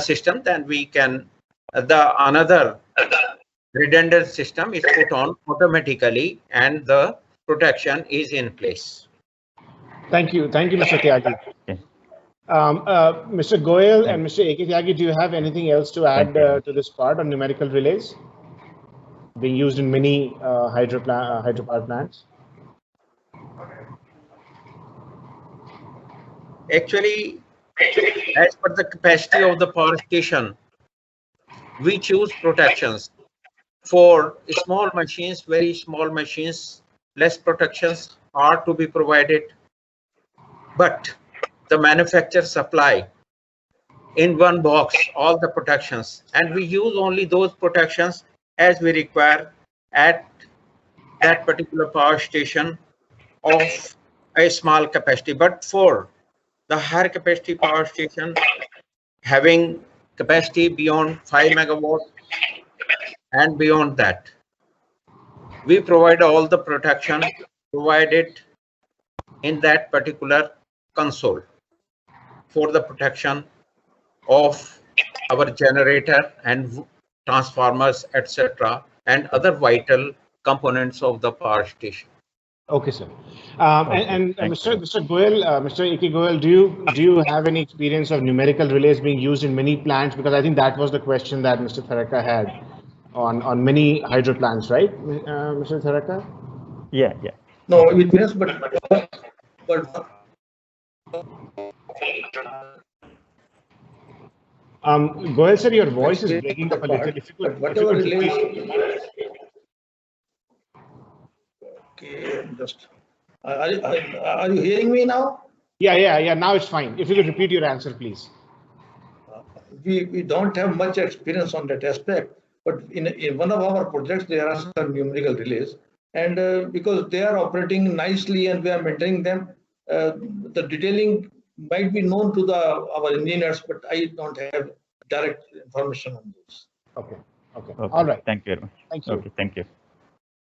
system, then we can the another redundant system is put on automatically, and the protection is in place. Thank you, Mr. Tyagi. Okay. Mr. Goyal and Mr. A.K. Tyagi, do you have anything else to add to this part on numerical relays being used in many hydropower plants? Actually, as per the capacity of the power station, we choose protections. For small machines, very small machines, less protections are to be provided. But the manufacturer supply in one box all the protections, and we use only those protections as we require at that particular power station of a small capacity. But for the higher capacity power station having capacity beyond 5 megawatts and beyond that, we provide all the protection provided in that particular console for the protection of our generator and transformers, etc., and other vital components of the power station. Okay, sir. And Mr. Goyal, Mr. A.K. Goyal, do you have any experience of numerical relays being used in many plants? Because I think that was the question that Mr. Tharaka had on many hydro plants, right, Mr. Tharaka? Yeah. No, yes, but Goyal sir, your voice is breaking up a little. If you could, whatever relays. Okay, just are you hearing me now? Yeah. Now it's fine. If you could repeat your answer, please. We don't have much experience on that aspect, but in one of our projects there are some numerical relays, and because they are operating nicely and we are maintaining them, the detailing might be known to our engineers, but I don't have direct information on this. Okay. All right. Thank you very much. Thank you. Okay, thank you.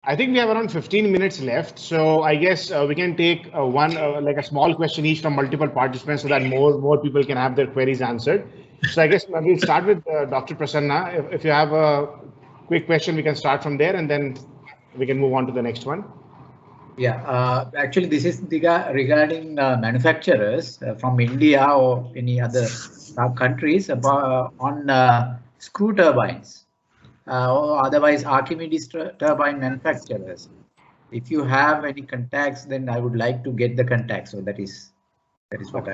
I think we have around 15 minutes left, so I guess we can take like a small question each from multiple participants so that more people can have their queries answered. So I guess we'll start with Dr. Prasanna. If you have a quick question, we can start from there and then we can move on to the next one. Yeah, actually this is regarding manufacturers from India or any other countries on screw turbines. Or otherwise Archimedes turbine manufacturers. If you have any contacts, then I would like to get the contacts. So that is what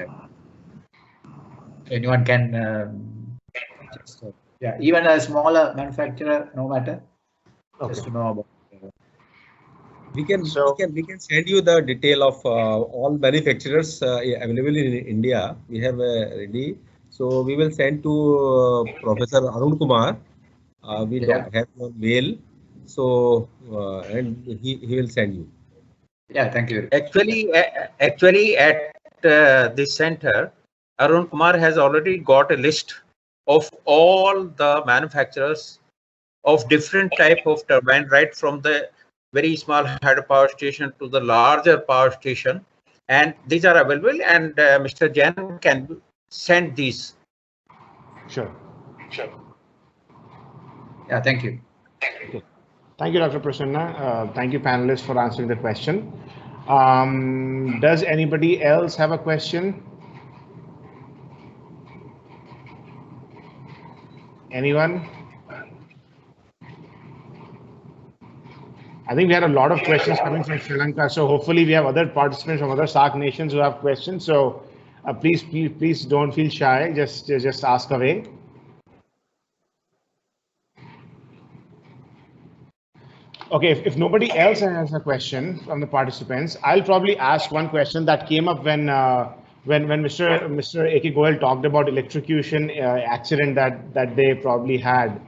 anyone can. Yeah, even a smaller manufacturer, no matter. Okay. Just to know about. We can send you the detail of all manufacturers available in India. We have ready. So we will send to Professor Arun Kumar. We don't have your mail, so and he will send you. Yeah, thank you. Actually, at this center, Arun Kumar has already got a list of all the manufacturers of different type of turbine, right from the very small hydropower station to the larger power station, and these are available. And Mr. Jain can send these. Sure. Yeah, thank you. Okay. Thank you, Dr. Prasanna. Thank you, panelists, for answering the question. Does anybody else have a question? Anyone? I think we had a lot of questions coming from Sri Lanka, so hopefully we have other participants from other SAARC nations who have questions. So Please don't feel shy. Just ask away. Okay, if nobody else has a question from the participants, I'll probably ask one question that came up when Mr. A.K. Goel talked about electrocution accident that they probably had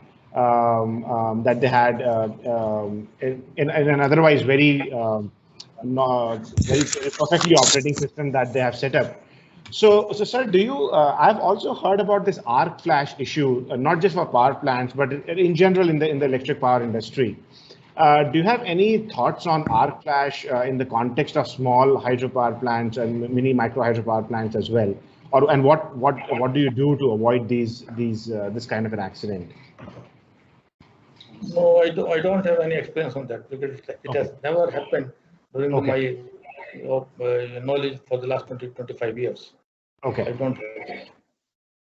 in an otherwise very very perfectly operating system that they have set up. So sir, do you? I've also heard about this arc flash issue, not just for power plants, but in general in the electric power industry. Do you have any thoughts on arc flash in the context of small hydropower plants and mini micro hydropower plants as well? And what do you do to avoid this kind of an accident? No, I don't have any experience on that because it has never happened during my knowledge for the last 25 years. Okay. I don't have it.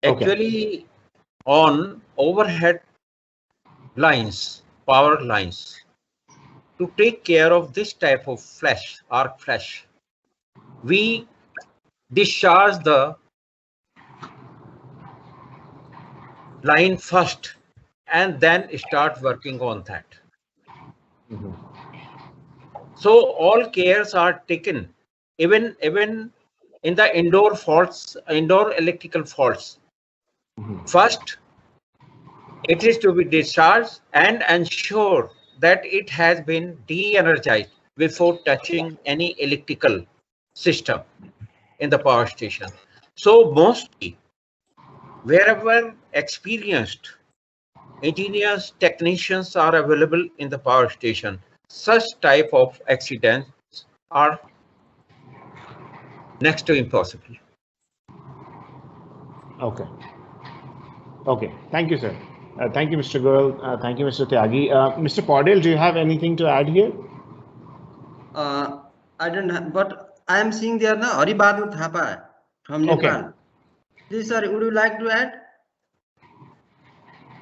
Actually, on overhead lines, power lines, to take care of this type of flash, arc flash, we discharge the line first and then start working on that. Mm-hmm. So all cares are taken, even in the indoor electrical faults. Mm-hmm. First, it is to be discharged and ensure that it has been de-energized before touching any electrical system in the power station. So mostly, wherever experienced engineers, technicians are available in the power station, such type of accidents are next to impossible. Okay. Thank you, sir. Thank you, Mr. Goel. Thank you, Mr. Tyagi. Mr. Paudel, do you have anything to add here? I don't have, but I am seeing there now Haribadu Thapa from Nepal. Please, sir, would you like to add?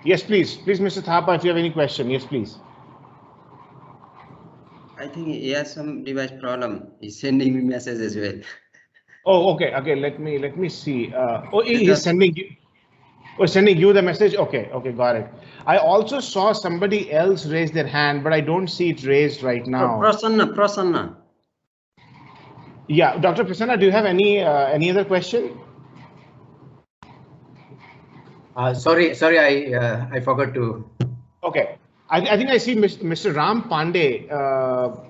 Yes, please. Please, Mr. Thapa, if you have any question. Yes, please. I think he has some device problem. He's sending me message as well. Oh, okay. Let me see. He's sending you. Oh, sending you the message. Okay, got it. I also saw somebody else raise their hand, but I don't see it raised right now. Prasanna. Yeah, Dr. Prasanna, do you have any other question? Sorry, I forgot to. Okay, I think I see Mr. Ram Pandey.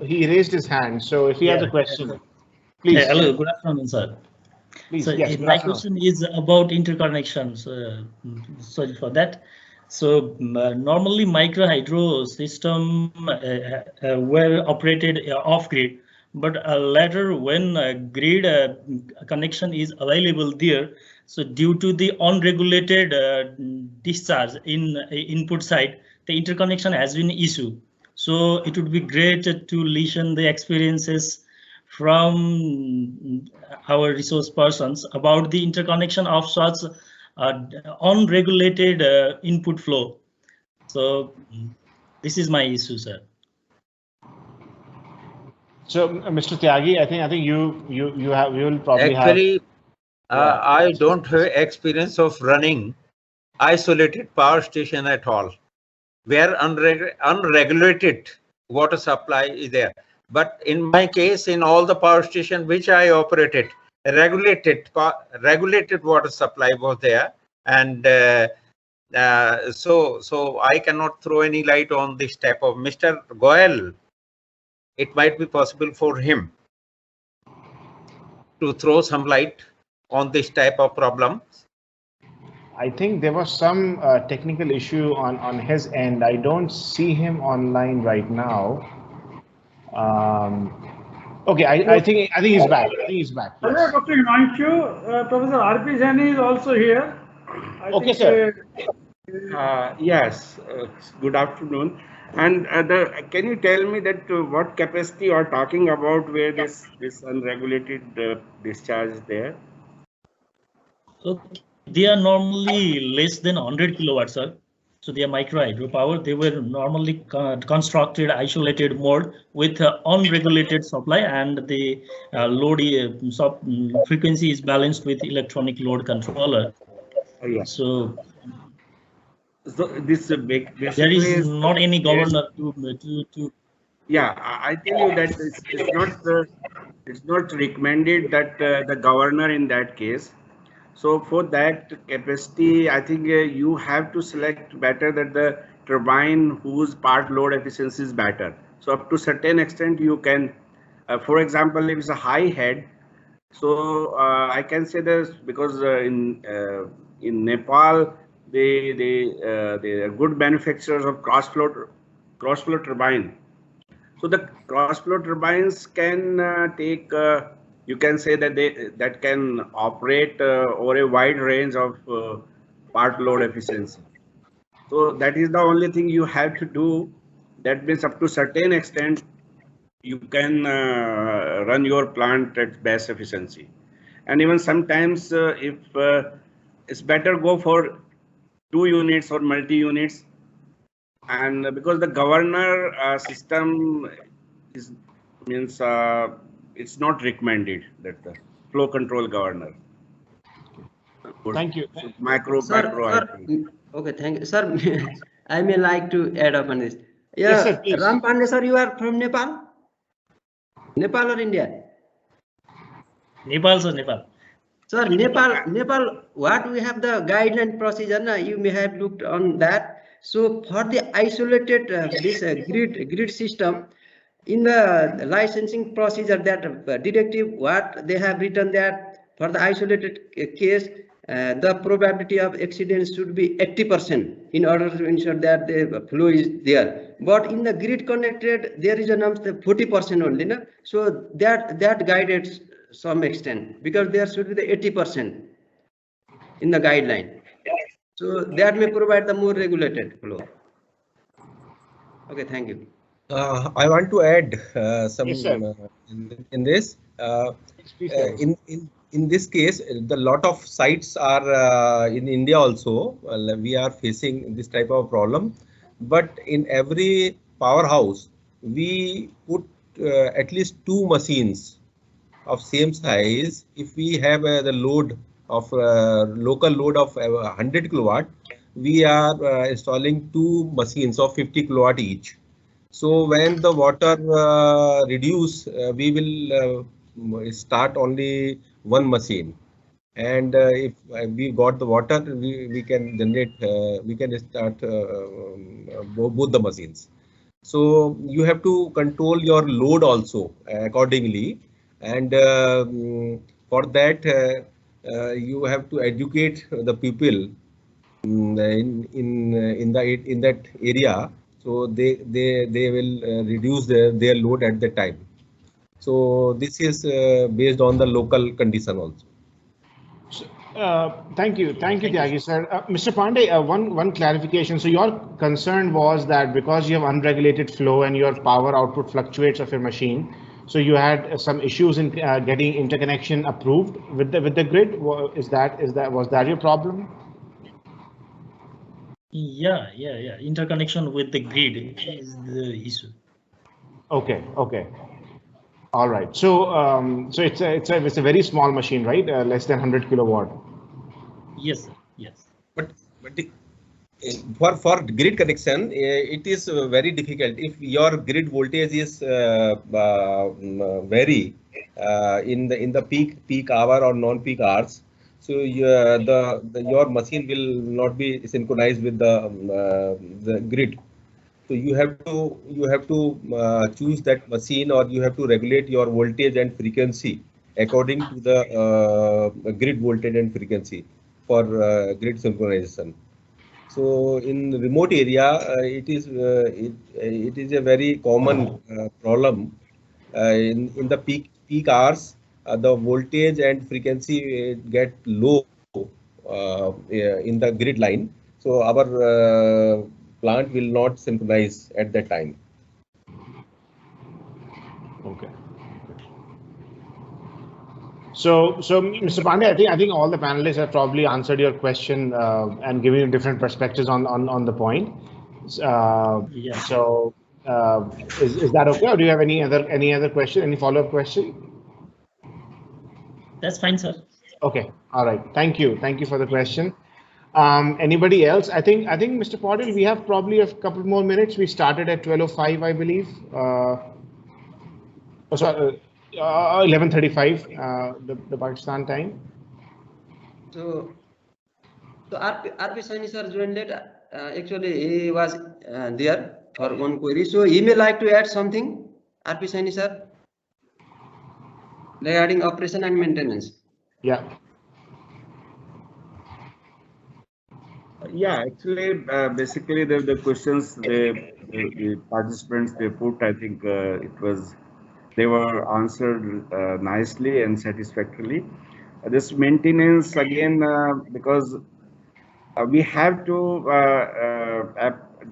He raised his hand. So if he has a question, please. Hello, good afternoon, sir. Please, so yes, my question is about interconnections. Sorry for that. So normally micro hydro system were operated off grid, but later when grid connection is available there, so due to the unregulated discharge in input side, the interconnection has been issue. So it would be great to listen the experiences from our resource persons about the interconnection of such unregulated input flow. So this is my issue, sir. So, Mr. Tyagi, I think you will probably actually have. I don't have experience of running isolated power station at all, where unregulated water supply is there. But in my case, in all the power station which I operated, regulated water supply was there, and so I cannot throw any light on this type of. Mr. Goel, it might be possible for him to throw some light on this type of problem. I think there was some technical issue on his end. I don't see him online right now. Okay, I think he's back. He's back. Hello, yes. Dr. Himanshu. Professor R.P. Jain is also here. Okay, sir. Yes. Good afternoon. And can you tell me that what capacity you are talking about where this unregulated discharge is there? Okay. They are normally less than 100 kilowatts, sir. So they are micro hydropower. They were normally constructed isolated mode with unregulated supply, and the load frequency is balanced with electronic load controller. Yeah. So this basically there is not any governor to. Yeah, I tell you that it's not recommended that the governor in that case. So for that capacity, I think you have to select better that the turbine whose part load efficiency is better. So up to certain extent you can, for example, if it's a high head, so I can say this because in Nepal they are good manufacturers of cross flow turbine. So the cross flow turbines can take, you can say that that can operate over a wide range of part load efficiency. So that is the only thing you have to do. That means up to certain extent, you can run your plant at best efficiency. And even sometimes if it's better go for 2 units or multi units, and because the governor system is means it's not recommended that the flow control governor. Thank you. Macro. Okay, thank you, sir. I may like to add up on this. Yeah, Yes, sir, please. Ram Pandey, sir, you are from Nepal? Nepal or India? Nepal, sir, Nepal. Sir, Nepal, what we have the guideline procedure, na, you may have looked on that. So for the isolated grid system, in the licensing procedure, that directive, what they have written that for the isolated case, the probability of accidents should be 80% in order to ensure that the flow is there. But in the grid connected, there is a number 40% only. Na? So that guided some extent, because there should be the 80% in the guideline. So that may provide the more regulated flow. Okay, thank you. I want to add some Yes, sir. in this. In this case, the lot of sites are in India also. We are facing this type of problem, but in every powerhouse we put at least 2 machines of same size. If we have the load of local load of 100 kilowatt, we are installing 2 machines of 50 kilowatt each. So when the water reduce, we will start only 1 machine, and if we got the water, we can generate, we can start both the machines. So you have to control your load also accordingly, and for that you have to educate the people in that area, so they will reduce their load at the time. So this is based on the local condition also. Thank you, Tyagi sir. Mr. Pandey, one clarification. So your concern was that because you have unregulated flow and your power output fluctuates of your machine, so you had some issues in getting interconnection approved with the grid. Was that your problem? Yeah. Interconnection with the grid is the issue. Okay. All right. So so it's a very small machine, right? Less than 100 kilowatt. Yes, sir. Yes. But for grid connection, it is very difficult. If your grid voltage is vary in the peak hour or non-peak hours, so your machine will not be synchronized with the grid. So you have to choose that machine, or you have to regulate your voltage and frequency according to the grid voltage and frequency for grid synchronization. So in remote area, it is a very common problem. In the peak hours, the voltage and frequency get low in the grid line. So our plant will not synchronize at that time. Okay. So, Mr. Pandey, I think all the panelists have probably answered your question and given you different perspectives on the point. Yeah. So, is that okay, or do you have any other question, any follow-up question? That's fine, sir. Okay, all right. Thank you for the question. Anybody else? I think Mr. Paudel, we have probably a couple more minutes. We started at 12:05, I believe. Sorry, 11:35, the Pakistan time. So RP Saini sir joined late. Actually, he was there for one query. So he may like to add something, RP Saini sir, regarding operation and maintenance. Yeah. Yeah, actually, basically the questions the participants they put, I think they were answered nicely and satisfactorily. This maintenance again, because we have to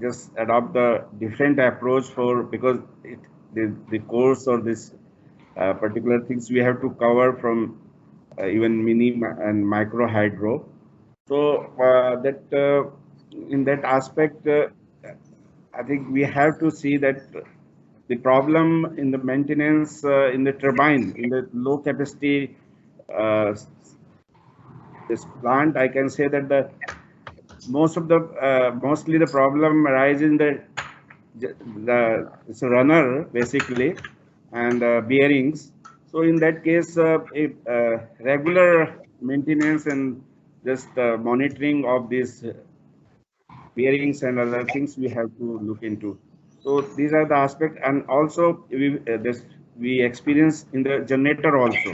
just adopt the different approach because the course or this particular things we have to cover from even mini and micro hydro. So in that aspect, I think we have to see that the problem in the maintenance in the turbine, in the low capacity this plant, I can say that mostly the problem arises in it's a runner basically and bearings. So in that case, regular maintenance and just monitoring of these bearings and other things we have to look into. So these are the aspects, and also we experience in the generator also,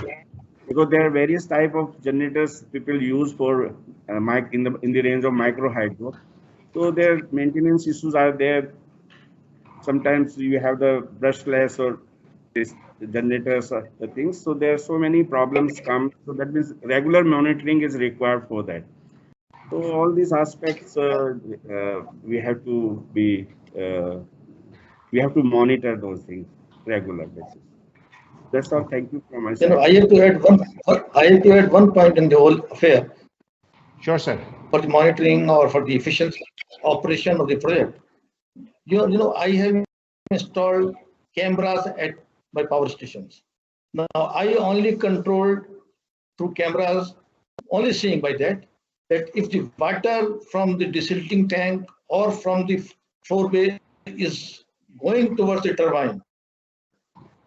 because there are various type of generators people use for in the range of micro hydro. So their maintenance issues are there. Sometimes you have the brushless or this generators or the things. So there are so many problems come. So that means regular monitoring is required for that. So all these aspects we have to monitor those things regular basis. That's all. Thank you for my side. I have to add one point in the whole affair. Sure, sir. For the monitoring or for the efficiency operation of the project. I have installed cameras at my power stations. Now I only control through cameras, only seeing by that if the water from the desilting tank or from the floor bay is going towards the turbine,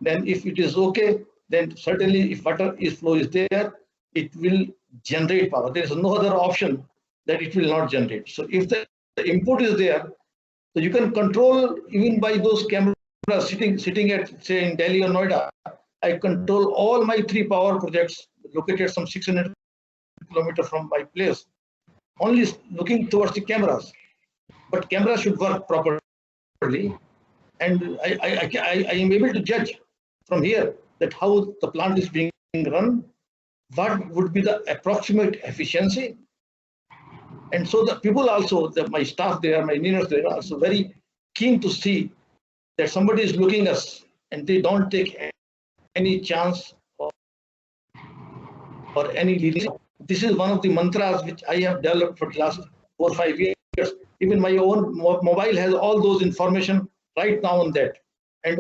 then if it is okay, then certainly if water flow is there, it will generate power. There is no other option that it will not generate. So if the input is there, so you can control even by those cameras sitting at, say, in Delhi or Noida. I control all my 3 power projects located some 600 kilometers from my place, only looking towards the cameras. But cameras should work properly, and I am able to judge from here that how the plant is being run, what would be the approximate efficiency. And so the people also, my staff there, my engineers there, are also very keen to see that somebody is looking us and they don't take any chance or any leading. This is one of the mantras which I have developed for the last 4 or 5 years. Even my own mobile has all those information right now on that. And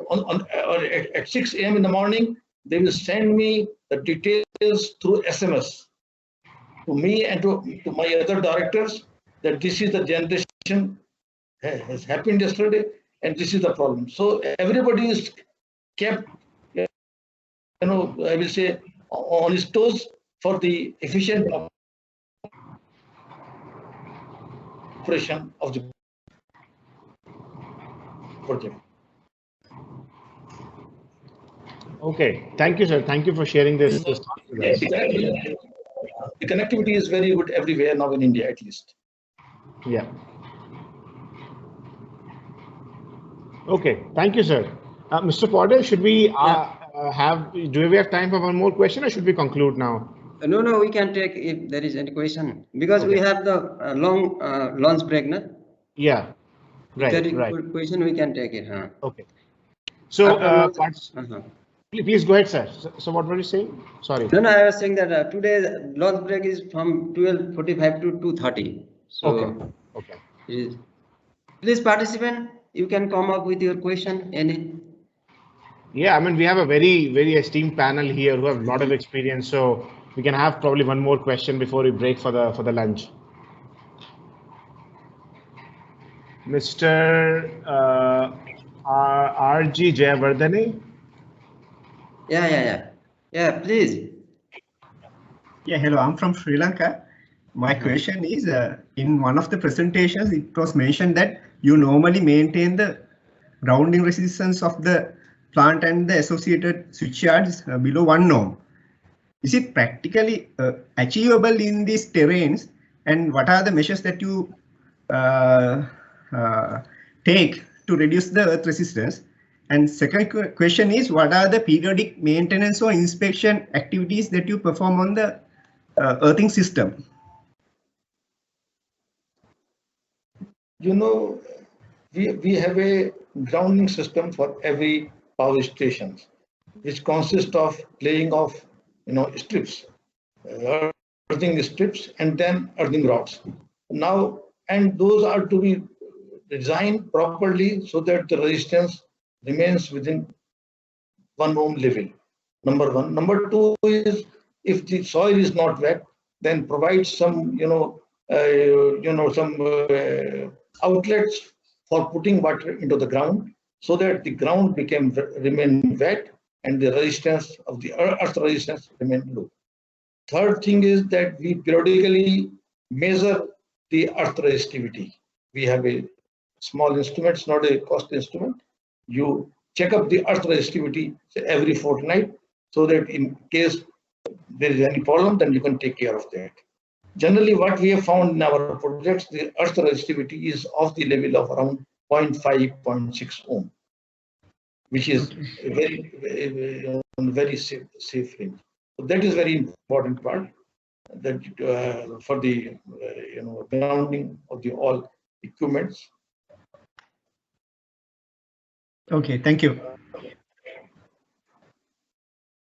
at 6 a.m. in the morning, they will send me the details through SMS to me and to my other directors that this is the generation has happened yesterday and this is the problem. So everybody is kept, I will say, on his toes for the efficient operation of the project. Okay, thank you, sir. Thank you for sharing this. The connectivity is very good everywhere now in India, at least. Yeah. Okay, thank you, sir. Mr. Paudel, should we do we have time for one more question, or should we conclude now? No, we can take if there is any question, because we have the long lunch break, no? Yeah, right. If there is question, we can take it. Okay. So, Please go ahead, sir. So what were you saying? Sorry. No, I was saying that today lunch break is from 12:45 to 2:30. So Okay. Please participant, you can come up with your question. Any? Yeah, I mean, we have a very esteemed panel here who have a lot of experience. So we can have probably one more question before we break for the lunch. Mr. R.G. Jayavardhane. Yeah, please. Yeah, hello, I'm from Sri Lanka. My question is, in one of the presentations, it was mentioned that you normally maintain the grounding resistance of the plant and the associated switchyards below 1 norm. Is it practically achievable in these terrains, and what are the measures that you take to reduce the earth resistance? And second question is, what are the periodic maintenance or inspection activities that you perform on the earthing system? You know, we have a grounding system for every power station, which consists of laying of, strips, earthing strips, and then earthing rods. Now, and those are to be designed properly so that the resistance remains within 1 ohm level. Number one. Number two is, if the soil is not wet, then provide some, outlets for putting water into the ground so that the ground remain wet and the resistance of the earth resistance remain low. Third thing is that we periodically measure the earth resistivity. We have a small instrument, it's not a cost instrument. You check up the earth resistivity every fortnight so that in case there is any problem, then you can take care of that. Generally, what we have found in our projects, the earth resistivity is of the level of around 0.5, 0.6 ohm, which is a very safe range. So that is very important part that for the grounding of the all equipments. Okay, thank you.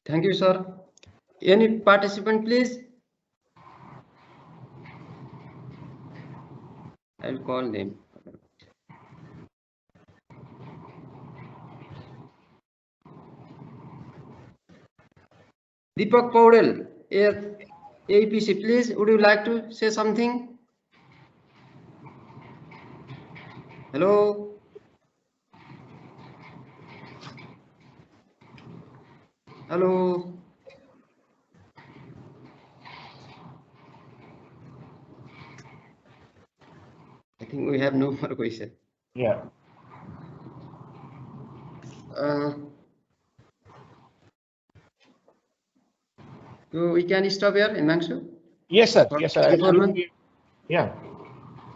Thank you, sir. Any participant, please? I'll call them. Deepak Paudel, APC, please, would you like to say something? Hello? Hello? I think we have no more question. Yeah. So we can stop here, Himanshu? Yes, sir. Yes, sir. Absolutely. Yeah.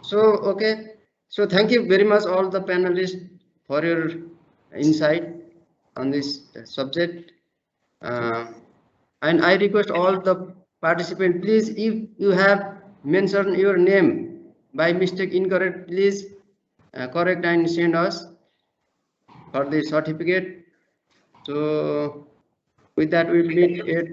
So, okay. So thank you very much all the panelists for your insight on this subject. And I request all the participants, please, if you have mentioned your name by mistake incorrect, please correct and send us for the certificate. So with that, we'll meet at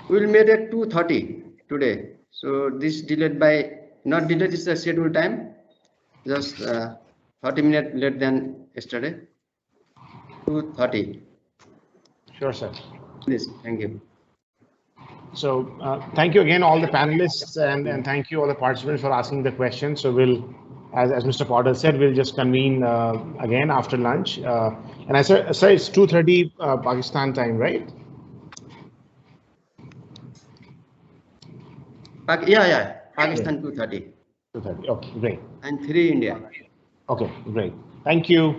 we'll meet at 2:30 today. So this delayed by, not delayed, is the scheduled time, just 30 minutes later than yesterday. 2:30. Sure, sir. Please, thank you. So thank you again, all the panelists, and thank you all the participants for asking the questions. So we'll, as Mr. Potter said, we'll just convene again after lunch. And I said, sir, it's 2:30 Pakistan time, right? Yeah. Pakistan 2:30. 2:30. Okay, great. And 3 India. Okay, great. Thank you.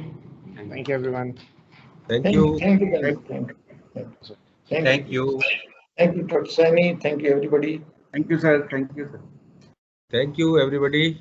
Thank you, everyone. Thank you. Thank you. Thank you. Thank you, Dr. Sani. Thank you, everybody. Thank you, sir. Thank you, sir. Thank you, everybody.